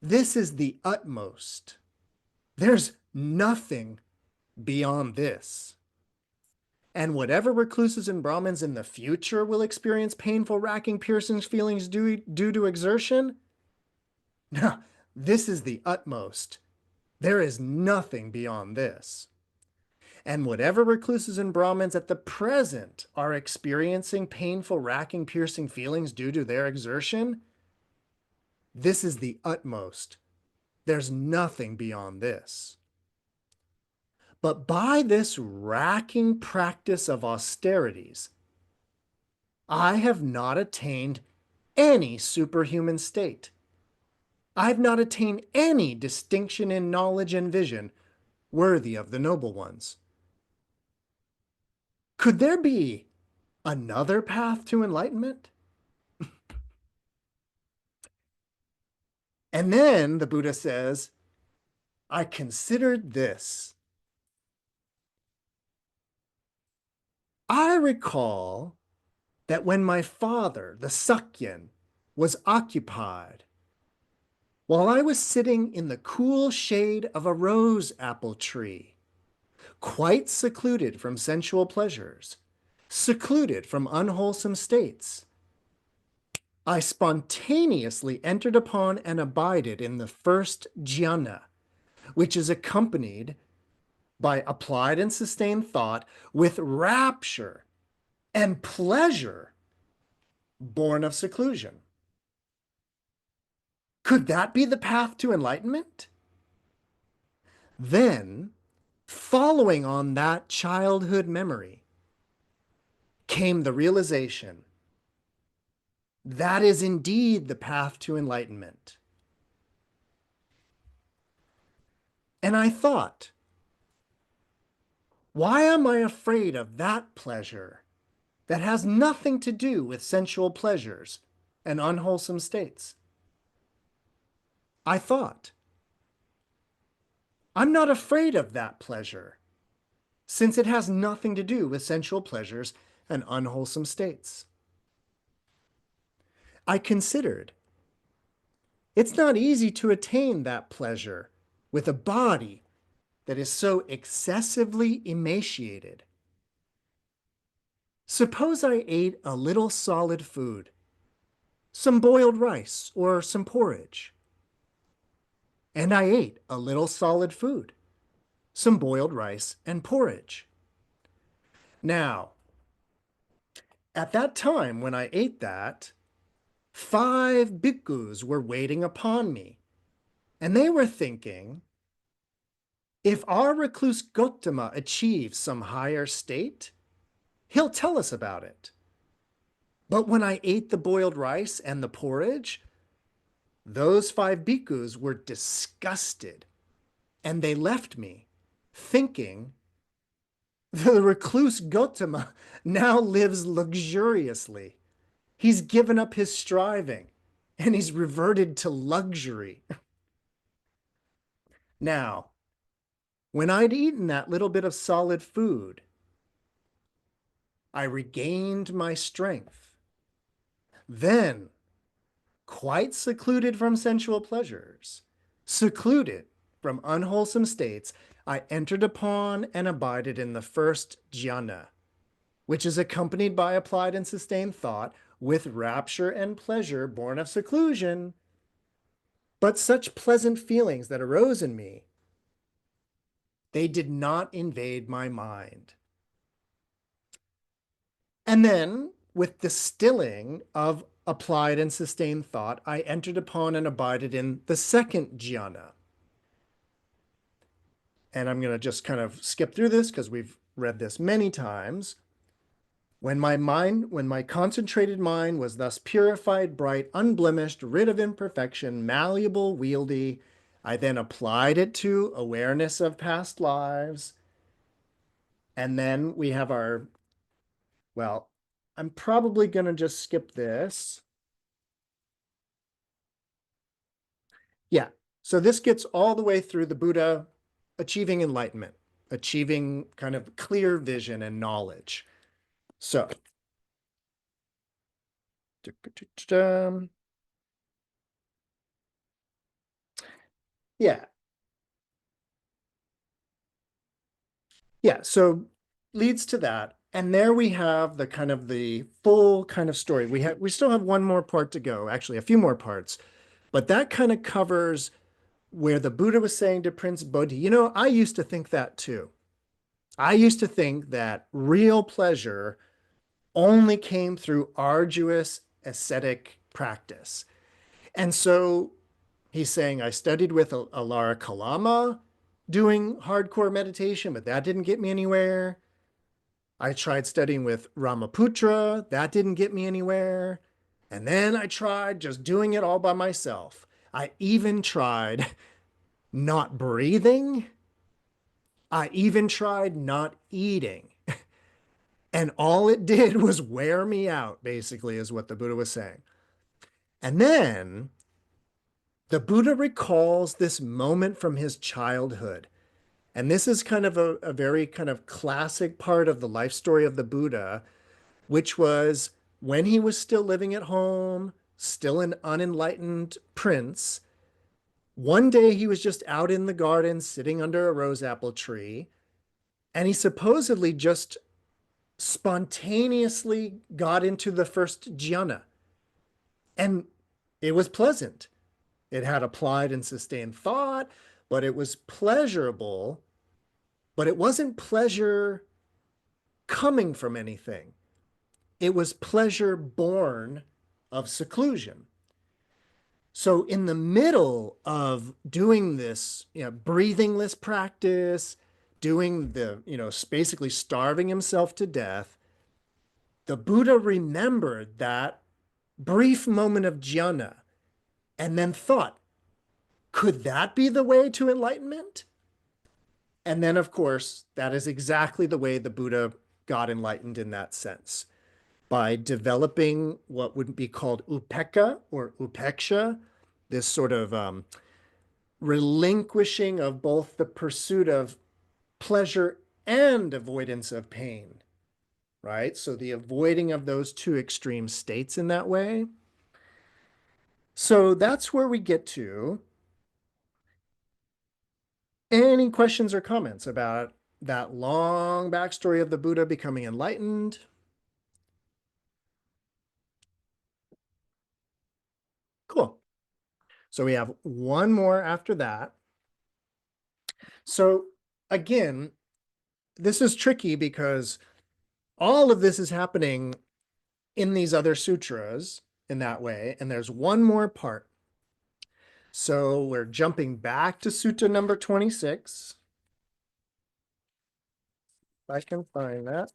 this is the utmost. There's nothing beyond this. And whatever recluses and Brahmins in the future will experience painful, racking, piercing feelings due to exertion, no, this is the utmost. There is nothing beyond this. And whatever recluses and Brahmins at the present are experiencing painful, racking, piercing feelings due to their exertion, this is the utmost. There's nothing beyond this. But by this racking practice of austerities, I have not attained any superhuman state. I've not attained any distinction in knowledge and vision worthy of the noble ones. Could there be another path to enlightenment? And then the Buddha says, I considered this. I recall that when my father, the Sakyan, was occupied, while I was sitting in the cool shade of a rose apple tree, quite secluded from sensual pleasures, secluded from unwholesome states, I spontaneously entered upon and abided in the first jhana, which is accompanied by applied and sustained thought with rapture and pleasure born of seclusion. Could that be the path to enlightenment? Then, following on that childhood memory, came the realization that is indeed the path to enlightenment. And I thought, why am I afraid of that pleasure that has nothing to do with sensual pleasures and unwholesome states? I thought, I'm not afraid of that pleasure, since it has nothing to do with sensual pleasures and unwholesome states. I considered, it's not easy to attain that pleasure with a body that is so excessively emaciated. Suppose I ate a little solid food, some boiled rice or some porridge. and I ate a little solid food, some boiled rice and porridge. Now, at that time when I ate that, 5 bhikkhus were waiting upon me, and they were thinking, if our recluse Gotama achieves some higher state, he'll tell us about it. But when I ate the boiled rice and the porridge, those 5 bhikkhus were disgusted, and they left me, thinking the recluse Gotama now lives luxuriously. He's given up his striving, and he's reverted to luxury. Now, when I'd eaten that little bit of solid food, I regained my strength. Then, quite secluded from sensual pleasures, secluded from unwholesome states, I entered upon and abided in the first jhana, which is accompanied by applied and sustained thought with rapture and pleasure born of seclusion. But such pleasant feelings that arose in me, they did not invade my mind. And then, with the stilling of applied and sustained thought, I entered upon and abided in the second jhana. And I'm going to just kind of skip through this because we've read this many times. When my concentrated mind was thus purified, bright, unblemished, rid of imperfection, malleable, wieldy, I then applied it to awareness of past lives. And then we have our, well, I'm probably going to just skip this. Yeah. So this gets all the way through the Buddha achieving enlightenment, achieving kind of clear vision and knowledge. So, yeah. Yeah. So leads to that. And there we have the kind of the full kind of story. We still have one more part to go, actually a few more parts, but that kind of covers where the Buddha was saying to Prince Bodhi, you know, I used to think that too. I used to think that real pleasure only came through arduous ascetic practice. And so he's saying, I studied with Alara Kalama doing hardcore meditation, but that didn't get me anywhere. I tried studying with Ramaputra, that didn't get me anywhere. And then I tried just doing it all by myself. I even tried not breathing. I even tried not eating. And all it did was wear me out, basically, is what the Buddha was saying. And then the Buddha recalls this moment from his childhood. And this is kind of a very kind of classic part of the life story of the Buddha, which was when he was still living at home, still an unenlightened prince. One day he was just out in the garden sitting under a rose apple tree, and he supposedly just spontaneously got into the first jhana. And it was pleasant. It had applied and sustained thought, but it was pleasurable. But it wasn't pleasure coming from anything. It was pleasure born of seclusion. So in the middle of doing this, breathingless practice, doing the, basically starving himself to death, the Buddha remembered that brief moment of jhana and then thought, could that be the way to enlightenment? And then, of course, that is exactly the way the Buddha got enlightened in that sense, by developing what would be called upekkha or upeksha, this sort of relinquishing of both the pursuit of pleasure and avoidance of pain, right? So the avoiding of those two extreme states in that way. So that's where we get to. Any questions or comments about that long backstory of the Buddha becoming enlightened? Cool. So we have one more after that. So again, this is tricky because all of this is happening in these other sutras in that way. And there's one more part. So we're jumping back to sutta number 26. If I can find that.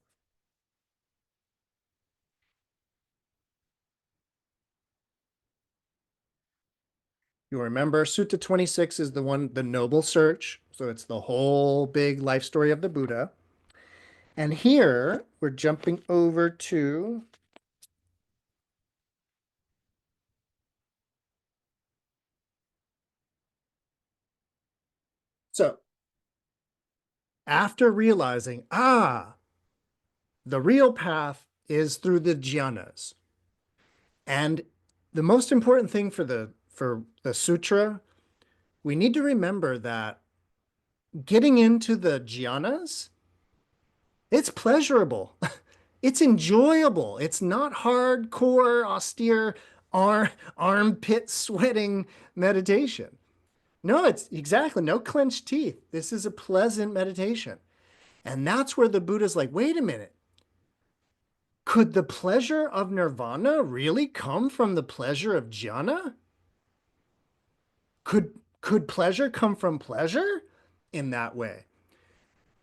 You remember Sutta 26 is the one, the noble search. So it's the whole big life story of the Buddha. And here we're jumping over to so after realizing, the real path is through the jhanas. And the most important thing for the sutra, we need to remember that getting into the jhanas, it's pleasurable. It's enjoyable. It's not hardcore, austere, armpit sweating meditation. No, it's exactly no clenched teeth. This is a pleasant meditation. And that's where the Buddha's like, wait a minute. Could the pleasure of nirvana really come from the pleasure of jhana? Could pleasure come from pleasure in that way?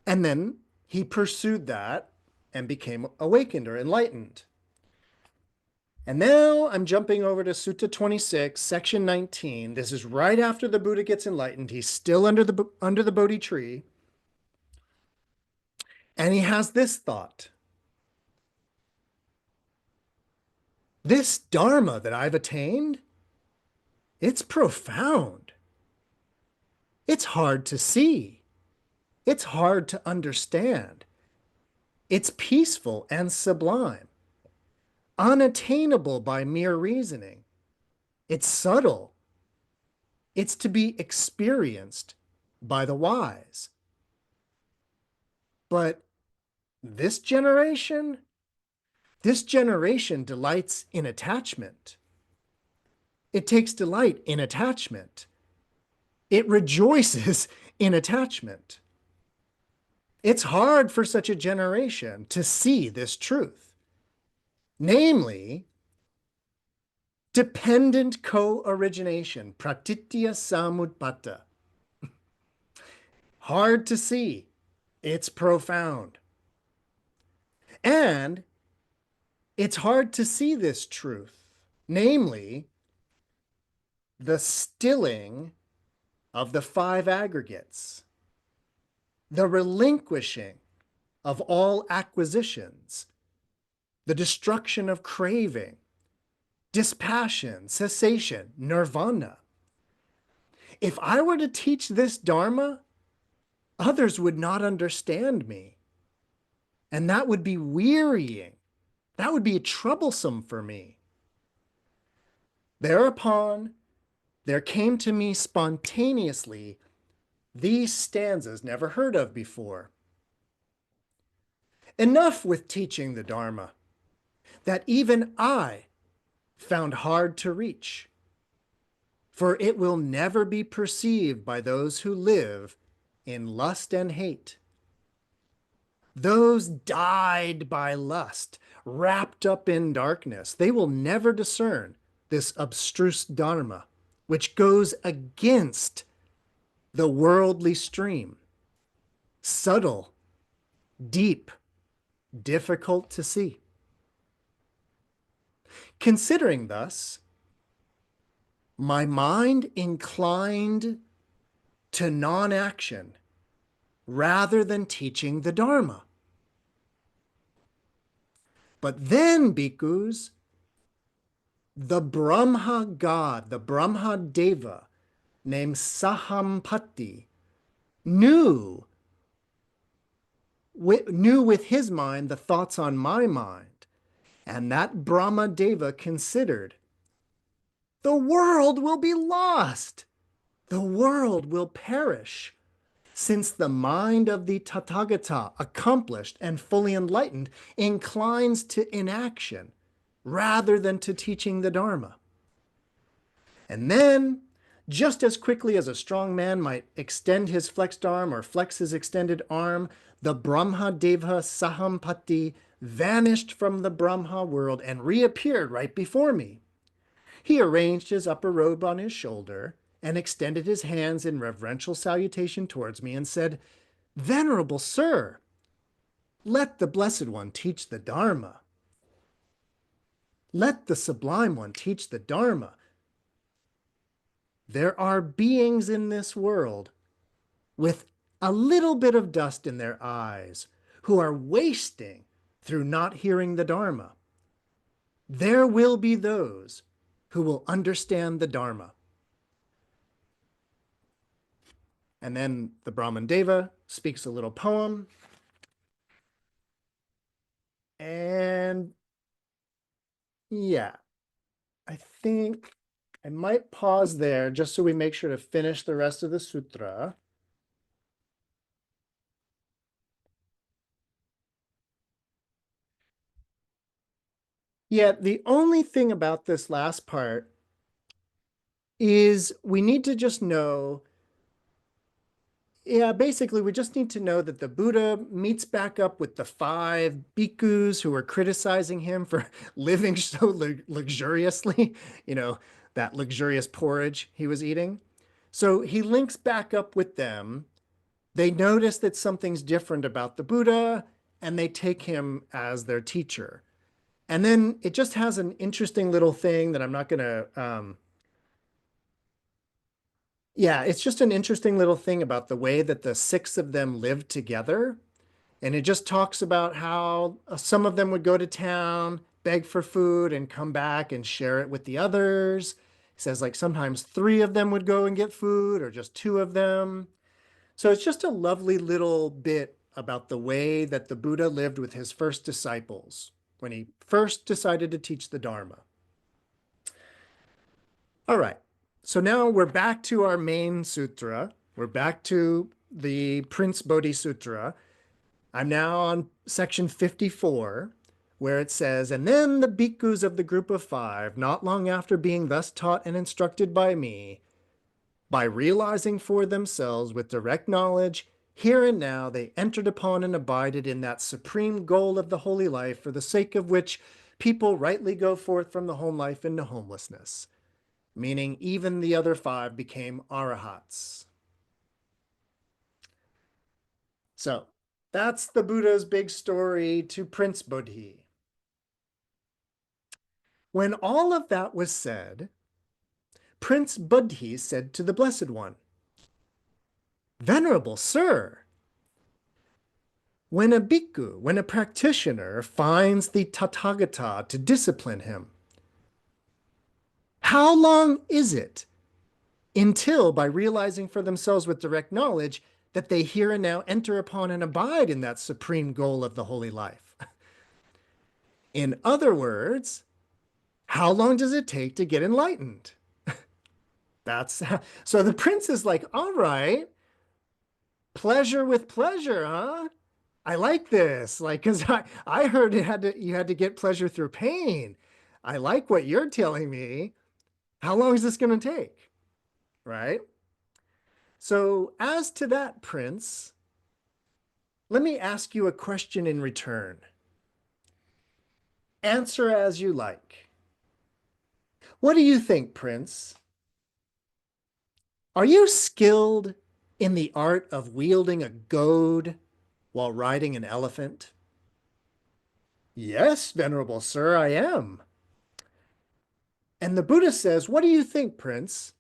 And then he pursued that and became awakened or enlightened. And now I'm jumping over to Sutta 26, section 19. This is right after the Buddha gets enlightened. He's still under the Bodhi tree. And he has this thought. This Dharma that I've attained, it's profound. It's hard to see. It's hard to understand. It's peaceful and sublime, unattainable by mere reasoning. It's subtle. It's to be experienced by the wise. But this generation delights in attachment. It takes delight in attachment. It rejoices in attachment. It's hard for such a generation to see this truth, namely, dependent co-origination, pratitya samutpata. Hard to see. It's profound. And it's hard to see this truth, namely, the stilling of the five aggregates, the relinquishing of all acquisitions, the destruction of craving, dispassion, cessation, nirvana. If I were to teach this Dharma, others would not understand me. And that would be wearying. That would be troublesome for me. Thereupon, there came to me spontaneously these stanzas never heard of before. Enough with teaching the Dharma that even I found hard to reach, for it will never be perceived by those who live in lust and hate. Those dyed by lust, wrapped up in darkness, they will never discern this abstruse Dharma, which goes against the worldly stream, subtle, deep, difficult to see. Considering thus, my mind inclined to non-action rather than teaching the Dharma. But then, bhikkhus, the Brahma god, the Brahma Deva, named Sahampati, knew with his mind the thoughts on my mind. And that Brahma Deva considered, the world will be lost. The world will perish, since the mind of the Tathagata, accomplished and fully enlightened, inclines to inaction rather than to teaching the Dharma. And then Just as quickly as a strong man might extend his flexed arm or flex his extended arm, the Brahma Deva Sahampati vanished from the Brahma world and reappeared right before me. He arranged his upper robe on his shoulder and extended his hands in reverential salutation towards me and said, "Venerable sir, let the Blessed One teach the Dharma. Let the Sublime One teach the Dharma. There are beings in this world with a little bit of dust in their eyes who are wasting through not hearing the Dharma. There will be those who will understand the Dharma." And then the Brahman Deva speaks a little poem. And yeah, I think I might pause there just so we make sure to finish the rest of the sutra. Yeah, the only thing about this last part is we need to just know, basically we just need to know that the Buddha meets back up with the 5 bhikkhus who were criticizing him for living so luxuriously, that luxurious porridge he was eating. So he links back up with them. They notice that something's different about the Buddha, and they take him as their teacher. And then it just has an interesting little thing that I'm not going to, it's just an interesting little thing about the way that the 6 of them lived together. And it just talks about how some of them would go to town, beg for food, and come back and share it with the others. It says like sometimes 3 of them would go and get food, or just 2 of them. So it's just a lovely little bit about the way that the Buddha lived with his first disciples when he first decided to teach the Dharma. All right, so now we're back to our main sutra. We're back to the Prince Bodhi Sutra. I'm now on section 54, where it says, "And then the bhikkhus of the group of 5, not long after being thus taught and instructed by me, by realizing for themselves with direct knowledge, here and now they entered upon and abided in that supreme goal of the holy life, for the sake of which people rightly go forth from the home life into homelessness." Meaning even the other 5 became arahats. So that's the Buddha's big story to Prince Bodhi. When all of that was said, Prince Bodhi said to the Blessed One, "Venerable sir, when a bhikkhu, when a practitioner finds the Tathagata to discipline him, how long is it until, by realizing for themselves with direct knowledge, that they here and now enter upon and abide in that supreme goal of the holy life?" In other words, how long does it take to get enlightened? So the prince is like, all right, pleasure with pleasure, huh? I like this. Like, because I heard you had to get pleasure through pain. I like what you're telling me. How long is this going to take? Right? So as to that, Prince, let me ask you a question in return. Answer as you like. What do you think, Prince? Are you skilled in the art of wielding a goad while riding an elephant? Yes, venerable sir, I am. And the Buddha says, what do you think, Prince?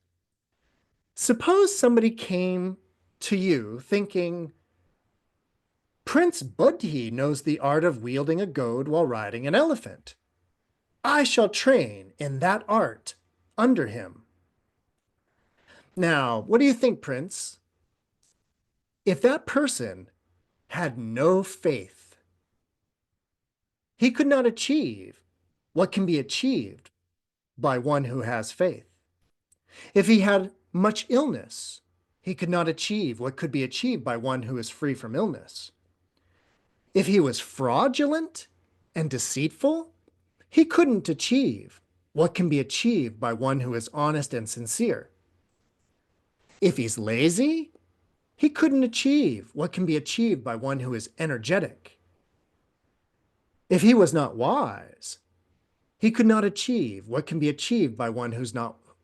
Suppose somebody came to you thinking, Prince Bodhi knows the art of wielding a goad while riding an elephant. I shall train in that art under him. Now, what do you think, Prince? If that person had no faith, he could not achieve what can be achieved by one who has faith. If he had much illness, he could not achieve what could be achieved by one who is free from illness. If he was fraudulent and deceitful, he couldn't achieve what can be achieved by one who is honest and sincere. If he's lazy, he couldn't achieve what can be achieved by one who is energetic. If he was not wise, he could not achieve what can be achieved by one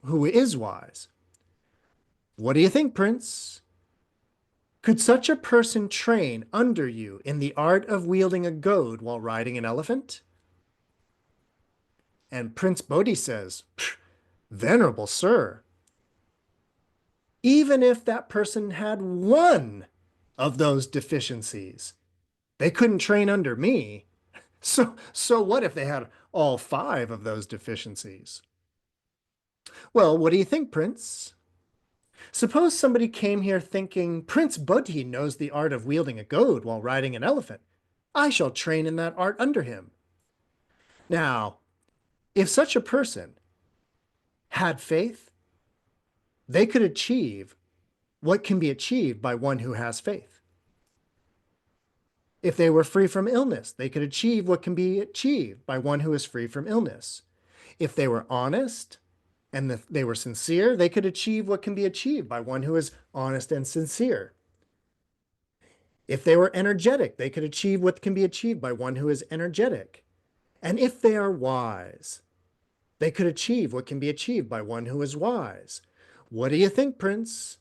who is wise. What do you think, Prince? Could such a person train under you in the art of wielding a goad while riding an elephant? And Prince Bodhi says, Venerable sir, even if that person had one of those deficiencies, they couldn't train under me. So what if they had all five of those deficiencies? Well, what do you think, Prince? Suppose somebody came here thinking, Prince Bodhi knows the art of wielding a goad while riding an elephant. I shall train in that art under him. Now, if such a person had faith, they could achieve what can be achieved by one who has faith. If they were free from illness, they could achieve what can be achieved by one who is free from illness. If they were honest and they were sincere, they could achieve what can be achieved by one who is honest and sincere. If they were energetic, they could achieve what can be achieved by one who is energetic. And if they are wise, they could achieve what can be achieved by one who is wise. What do you think, Prince?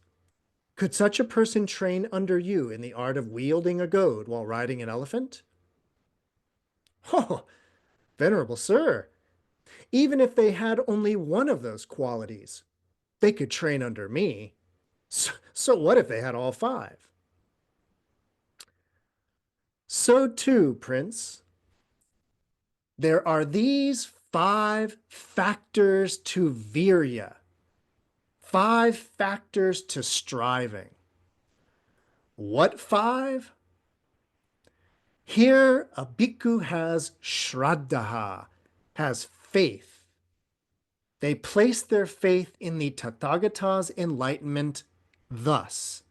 Could such a person train under you in the art of wielding a goad while riding an elephant? Oh, venerable sir, even if they had only one of those qualities, they could train under me. So what if they had all five? So too, Prince, there are these 5 factors to virya, 5 factors to striving. What 5? Here, a bhikkhu has shraddha, has faith. They place their faith in the Tathagata's enlightenment thus.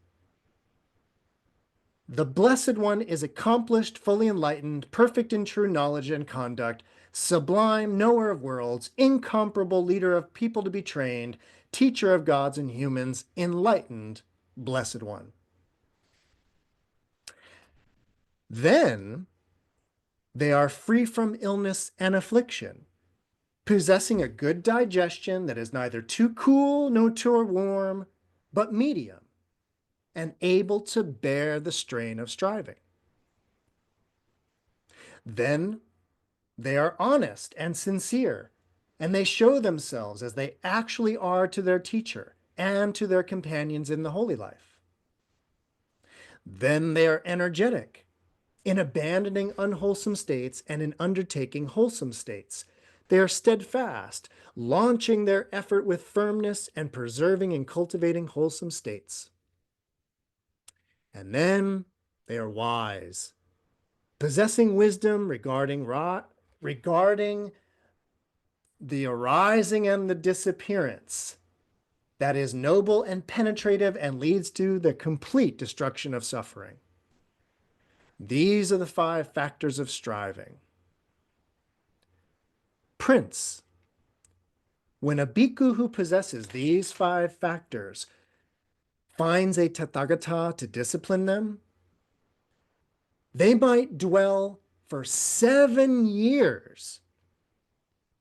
The Blessed One is accomplished, fully enlightened, perfect in true knowledge and conduct, sublime, knower of worlds, incomparable leader of people to be trained, teacher of gods and humans, enlightened, Blessed One. Then they are free from illness and affliction, possessing a good digestion that is neither too cool nor too warm, but medium, and able to bear the strain of striving. Then they are honest and sincere, and they show themselves as they actually are to their teacher and to their companions in the holy life. Then they are energetic in abandoning unwholesome states and in undertaking wholesome states. They are steadfast, launching their effort with firmness and preserving and cultivating wholesome states. And then they are wise, possessing wisdom regarding the arising and the disappearance that is noble and penetrative and leads to the complete destruction of suffering. These are the 5 factors of striving. Prince, when a bhikkhu who possesses these 5 factors finds a Tathagata to discipline them, they might dwell for 7 years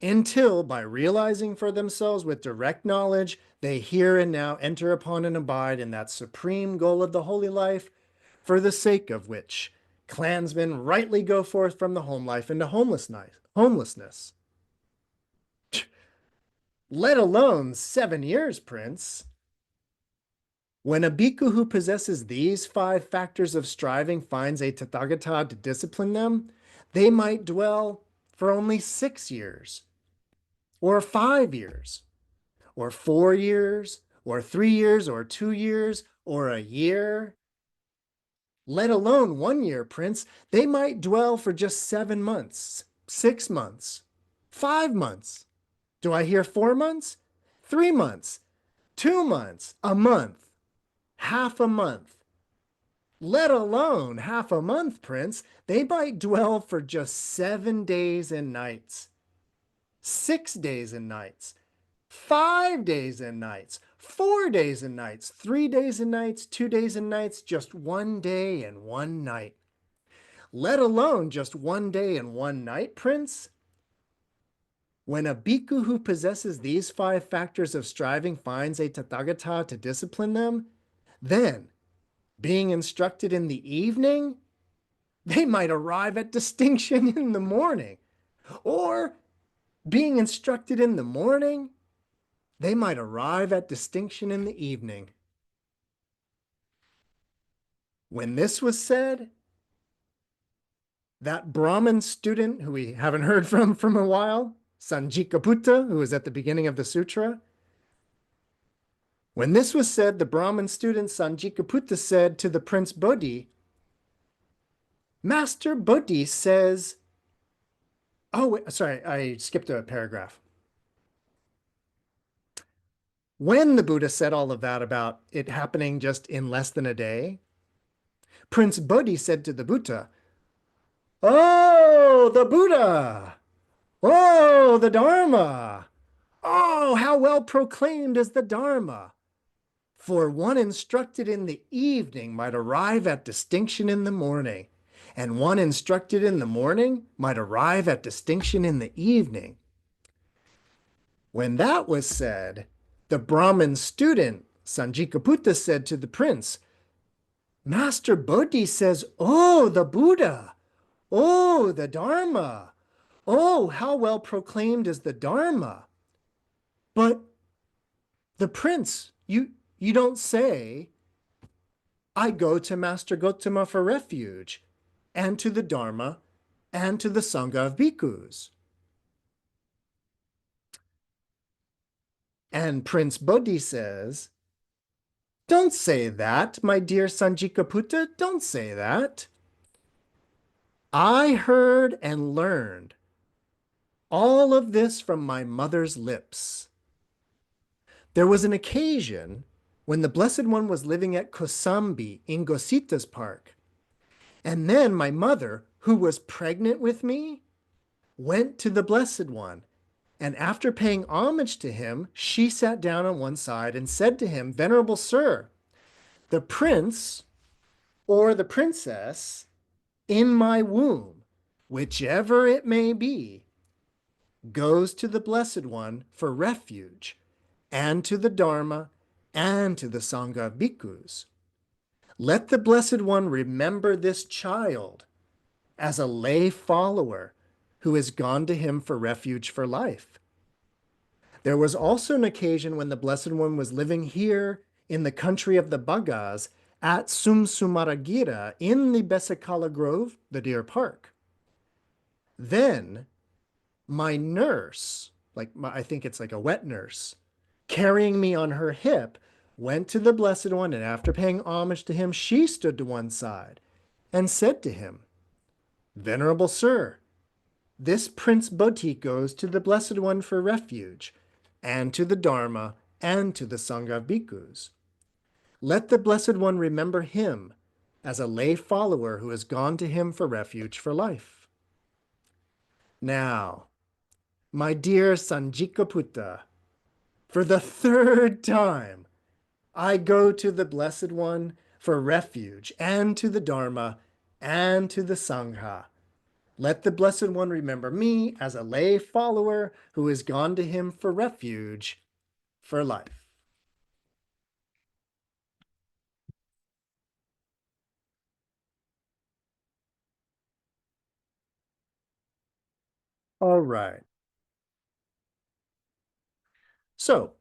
until, by realizing for themselves with direct knowledge, they here and now enter upon and abide in that supreme goal of the holy life, for the sake of which clansmen rightly go forth from the home life into homelessness. Let alone 7 years, Prince. When a bhikkhu who possesses these 5 factors of striving finds a Tathagata to discipline them, they might dwell for only 6 years, or 5 years, or 4 years, or 3 years, or 2 years, or a year. Let alone 1 year, Prince. They might dwell for just 7 months, 6 months, 5 months. Do I hear 4 months? 3 months, 2 months, a month, half a month. Let alone half a month, Prince. They might dwell for just 7 days and nights, 6 days and nights, 5 days and nights, 4 days and nights, 3 days and nights, 2 days and nights, just 1 day and 1 night. Let alone just 1 day and 1 night, Prince. When a bhikkhu who possesses these 5 factors of striving finds a tathagata to discipline them, then, being instructed in the evening, they might arrive at distinction in the morning. Or, being instructed in the morning, they might arrive at distinction in the evening. When this was said, that Brahmin student who we haven't heard from a while, Sanjikaputta, who was at the beginning of the sutra, when this was said, the Brahmin student Sanjikaputta said to the Prince Bodhi, Master Bodhi says, oh, sorry, I skipped a paragraph. When the Buddha said all of that about it happening just in less than a day, Prince Bodhi said to the Buddha, oh, the Buddha! Oh, the Dharma! Oh, how well proclaimed is the Dharma! For one instructed in the evening might arrive at distinction in the morning, and one instructed in the morning might arrive at distinction in the evening. When that was said, the Brahmin student, Sanjikaputta, said to the prince, Master Bodhi says, oh, the Buddha! Oh, the Dharma! Oh, how well proclaimed is the Dharma! But the prince, you don't say, I go to Master Gotama for refuge, and to the Dharma, and to the Sangha of bhikkhus. And Prince Bodhi says, don't say that, my dear Sanjikaputta, don't say that. I heard and learned all of this from my mother's lips. There was an occasion when the Blessed One was living at Kosambi in Gosita's park. And then my mother, who was pregnant with me, went to the Blessed One. And after paying homage to him, she sat down on one side and said to him, Venerable Sir, the prince or the princess in my womb, whichever it may be, goes to the Blessed One for refuge, and to the Dharma, and to the Sangha of bhikkhus. Let the Blessed One remember this child as a lay follower who has gone to him for refuge for life. There was also an occasion when the Blessed One was living here in the country of the Bhagas at Sumsumaragira in the Besekala Grove, the Deer Park. Then my nurse, I think it's like a wet nurse, carrying me on her hip, went to the Blessed One, and after paying homage to him, she stood to one side and said to him, Venerable Sir, this Prince Bodhi goes to the Blessed One for refuge, and to the Dharma, and to the Sangha of bhikkhus. Let the Blessed One remember him as a lay follower who has gone to him for refuge for life. Now, my dear Sanjikaputta, for the 3rd time, I go to the Blessed One for refuge, and to the Dharma, and to the Sangha. Let the Blessed One remember me as a lay follower who has gone to him for refuge for life. All right. So,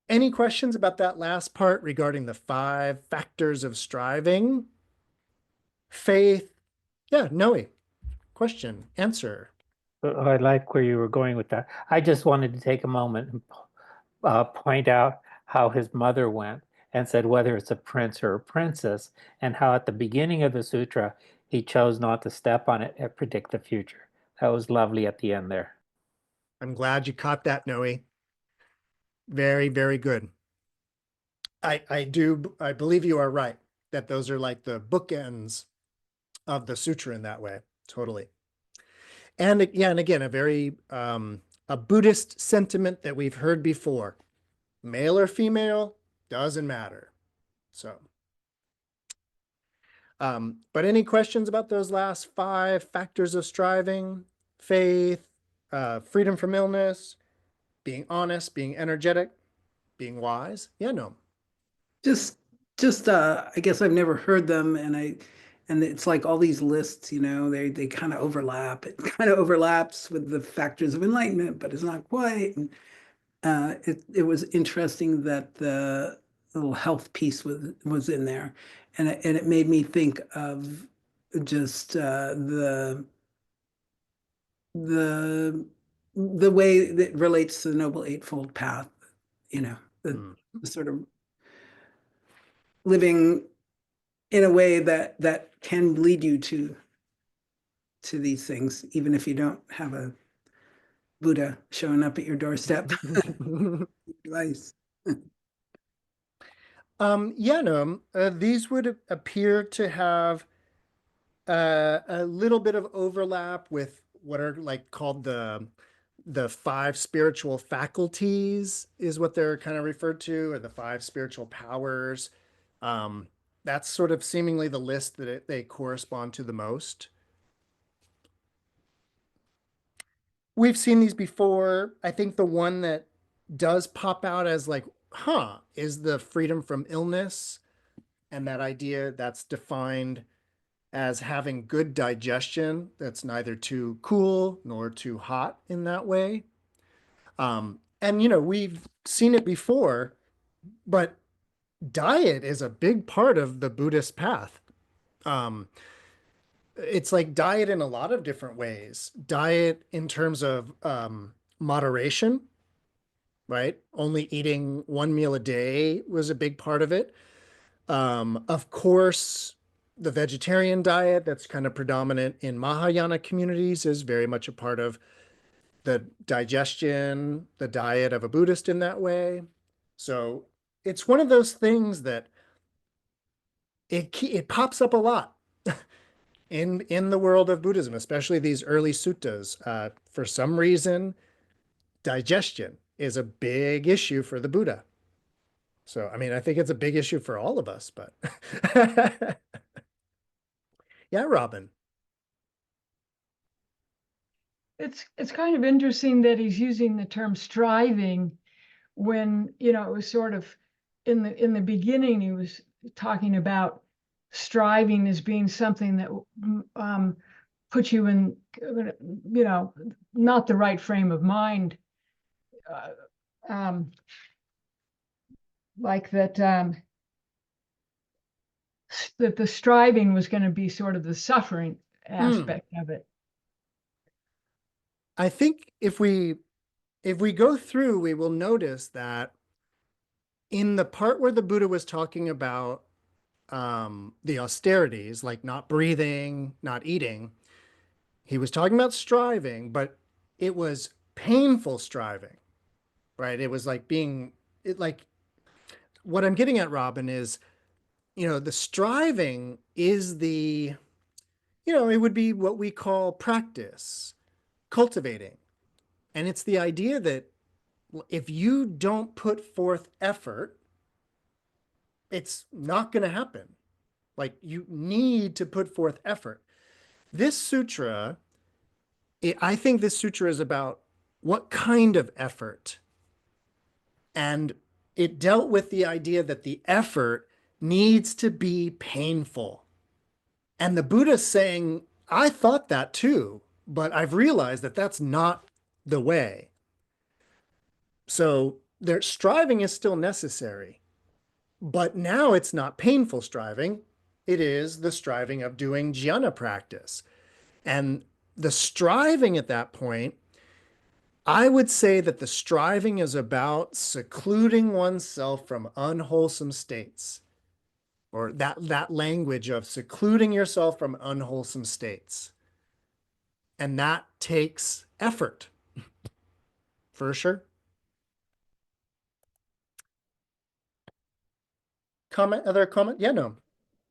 any questions about that last part regarding the 5 factors of striving? Faith? Yeah, Noe. Question, answer. I like where you were going with that. I just wanted to take a moment and point out how his mother went and said whether it's a prince or a princess, and how at the beginning of the sutra, he chose not to step on it and predict the future. That was lovely at the end there. I'm glad you caught that, Noe. Very, very good. I believe you are right, that those are like the bookends of the sutra in that way. Totally. And yeah, and again, a very a Buddhist sentiment that we've heard before. male or female, doesn't matter. So, but any questions about those last five factors of striving? Faith, freedom from illness, being honest, being energetic, being wise? Yeah, no. Just just I guess I've never heard them, and it's like all these lists, they kind of overlap. It kind of overlaps with the factors of enlightenment, but it's not quite. And it was interesting that the little health piece was in there, and it made me think of just the the way that relates to the Noble Eightfold Path, Mm. the sort of living in a way that can lead you to these things, even if you don't have a Buddha showing up at your doorstep. Advice. Yeah, no, these would appear to have a little bit of overlap with what are like called the five spiritual faculties is what they're kind of referred to, or the five spiritual powers. Um, that's sort of seemingly the list that they correspond to the most. We've seen these before. I think the one that does pop out as like, huh, is the freedom from illness, and that idea that's defined as having good digestion that's neither too cool nor too hot in that way. And we've seen it before, but diet is a big part of the Buddhist path. Um, it's like diet in a lot of different ways. Diet in terms of moderation, right? Only eating one meal a day was a big part of it. Of course, the vegetarian diet that's kind of predominant in Mahayana communities is very much a part of the digestion, the diet of a Buddhist in that way. So it's one of those things that it pops up a lot in the world of Buddhism, especially these early suttas. For some reason, digestion is a big issue for the Buddha. So, I mean, I think it's a big issue for all of us, but yeah, Robin. It's kind of interesting that he's using the term striving when, it was sort of in the beginning, he was talking about striving as being something that puts you in, not the right frame of mind. Like that, that the striving was going to be sort of the suffering aspect of it. I think if we go through, we will notice that in the part where the Buddha was talking about the austerities, like not breathing, not eating, he was talking about striving, but it was painful striving, right? It was like like what I'm getting at, Robin, is, the striving is it would be what we call practice, cultivating. And it's the idea that if you don't put forth effort, it's not going to happen. Like you need to put forth effort. This sutra, I think this sutra is about what kind of effort. And it dealt with the idea that the effort needs to be painful. And the Buddha's saying, I thought that too, but I've realized that that's not the way. So their striving is still necessary, but now it's not painful striving. It is the striving of doing jhana practice. And the striving at that point, I would say that the striving is about secluding oneself from unwholesome states, or that language of secluding yourself from unwholesome states. And that takes effort, for sure. Other comment? Yeah, no.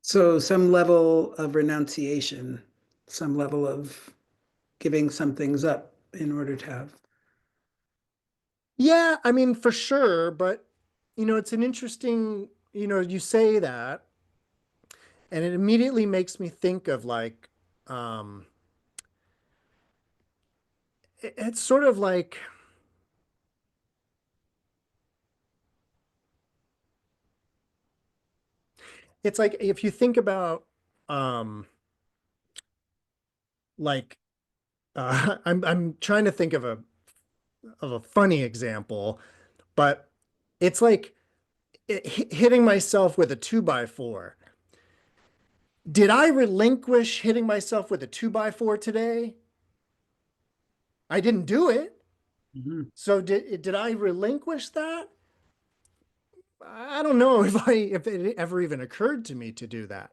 So some level of renunciation, some level of giving some things up in order to have. Yeah, I mean, for sure, but it's an interesting, you say that, and it immediately makes me think of like, um, it's sort of like, it's like if you think about, um, like, I'm trying to think of a funny example, but it's like hitting myself with a 2x4. Did I relinquish hitting myself with a 2x4 today? I didn't do it. Mhm. So did I relinquish that? I don't know if it ever even occurred to me to do that.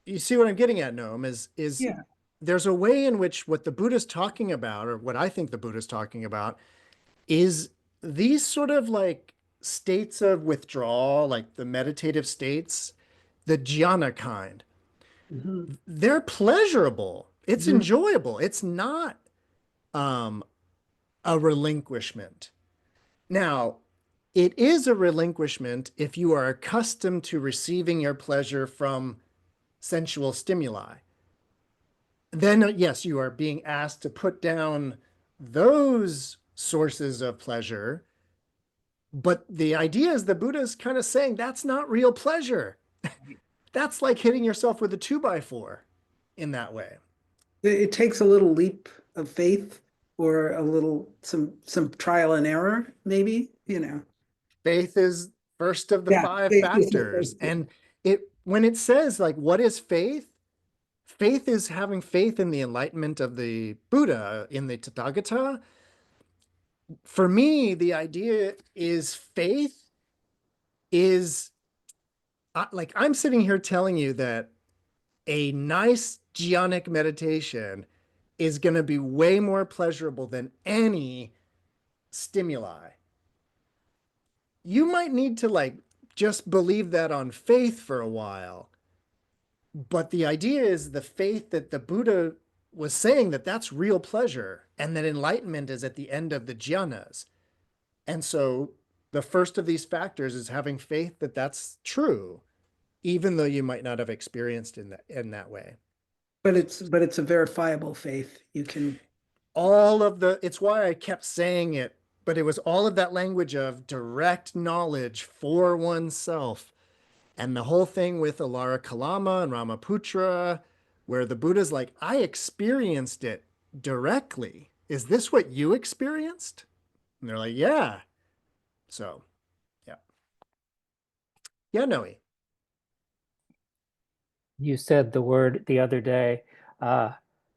You see what I'm getting at, Noam, is Yeah. there's a way in which what the Buddha's talking about, or what I think the Buddha's talking about, is these sort of like states of withdrawal, like the meditative states, the jhana kind. Mhm. They're pleasurable. It's Mhm. enjoyable. It's not um, a relinquishment. Now, it is a relinquishment if you are accustomed to receiving your pleasure from sensual stimuli. Then, yes, you are being asked to put down those sources of pleasure. But the idea is the Buddha is kind of saying that's not real pleasure. That's like hitting yourself with a 2x4 in that way. It takes a little leap of faith or a little some trial and error, maybe, you know. Faith is first of the Yeah, five faith is the factors. first. And when it says like, what is faith? Faith is having faith in the enlightenment of the Buddha, in the Tathagata. For me, the idea is faith is like I'm sitting here telling you that a nice jhanic meditation is going to be way more pleasurable than any stimuli. You might need to like just believe that on faith for a while. But the idea is the faith that the Buddha was saying that that's real pleasure and that enlightenment is at the end of the jhanas. And so the first of these factors is having faith that that's true, even though you might not have experienced in that way. But it's a verifiable faith. You can. It's why I kept saying it, but it was all of that language of direct knowledge for oneself. And the whole thing with Alara Kalama and Ramaputra, where the Buddha's like, I experienced it directly. Is this what you experienced? And they're like, yeah. So, yeah. Yeah, Noe. You said the word the other day, uh,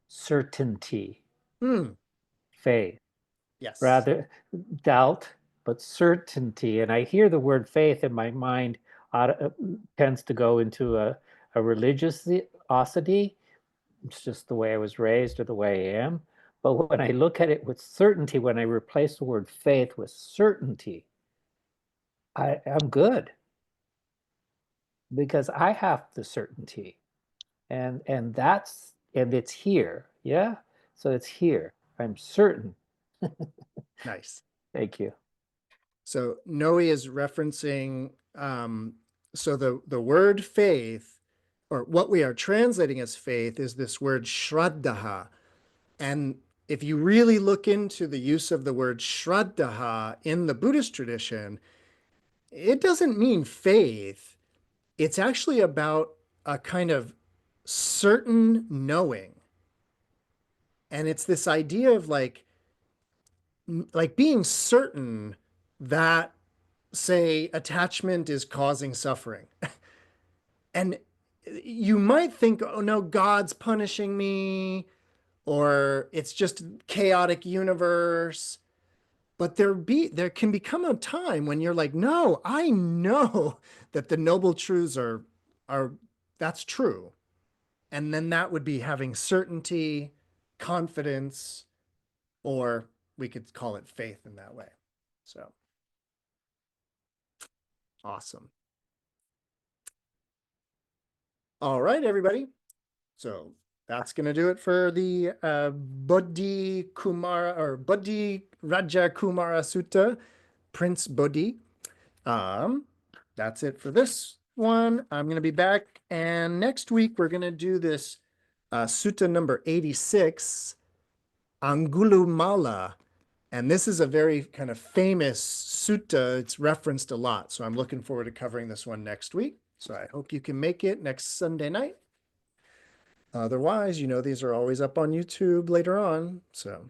certainty, Hmm. faith, Yes. rather doubt, but certainty. And I hear the word faith in my mind tends to go into a religiosity. It's just the way I was raised or the way I am. But when I look at it with certainty, when I replace the word faith with certainty, I'm good because I have the certainty. And it's here. Yeah. So it's here. I'm certain. Nice. Thank you. So Noe is referencing so the word faith, or what we are translating as faith, is this word shraddha. And if you really look into the use of the word shraddha in the Buddhist tradition, it doesn't mean faith. It's actually about a kind of certain knowing. And it's this idea of like being certain that, say, attachment is causing suffering. And you might think, oh no, God's punishing me, or it's just chaotic universe. But there can become a time when you're like, no, I know that the noble truths are that's true. And then that would be having certainty, confidence, or we could call it faith in that way. So awesome. All right, everybody. So that's going to do it for the Bodhirajakumāra Sutta, Prince Bodhi. That's it for this one. I'm going to be back, and next week we're going to do this sutta number 86, Angulumala. And this is a very kind of famous sutta. It's referenced a lot. So I'm looking forward to covering this one next week. So I hope you can make it next Sunday night. Otherwise, these are always up on YouTube later on. So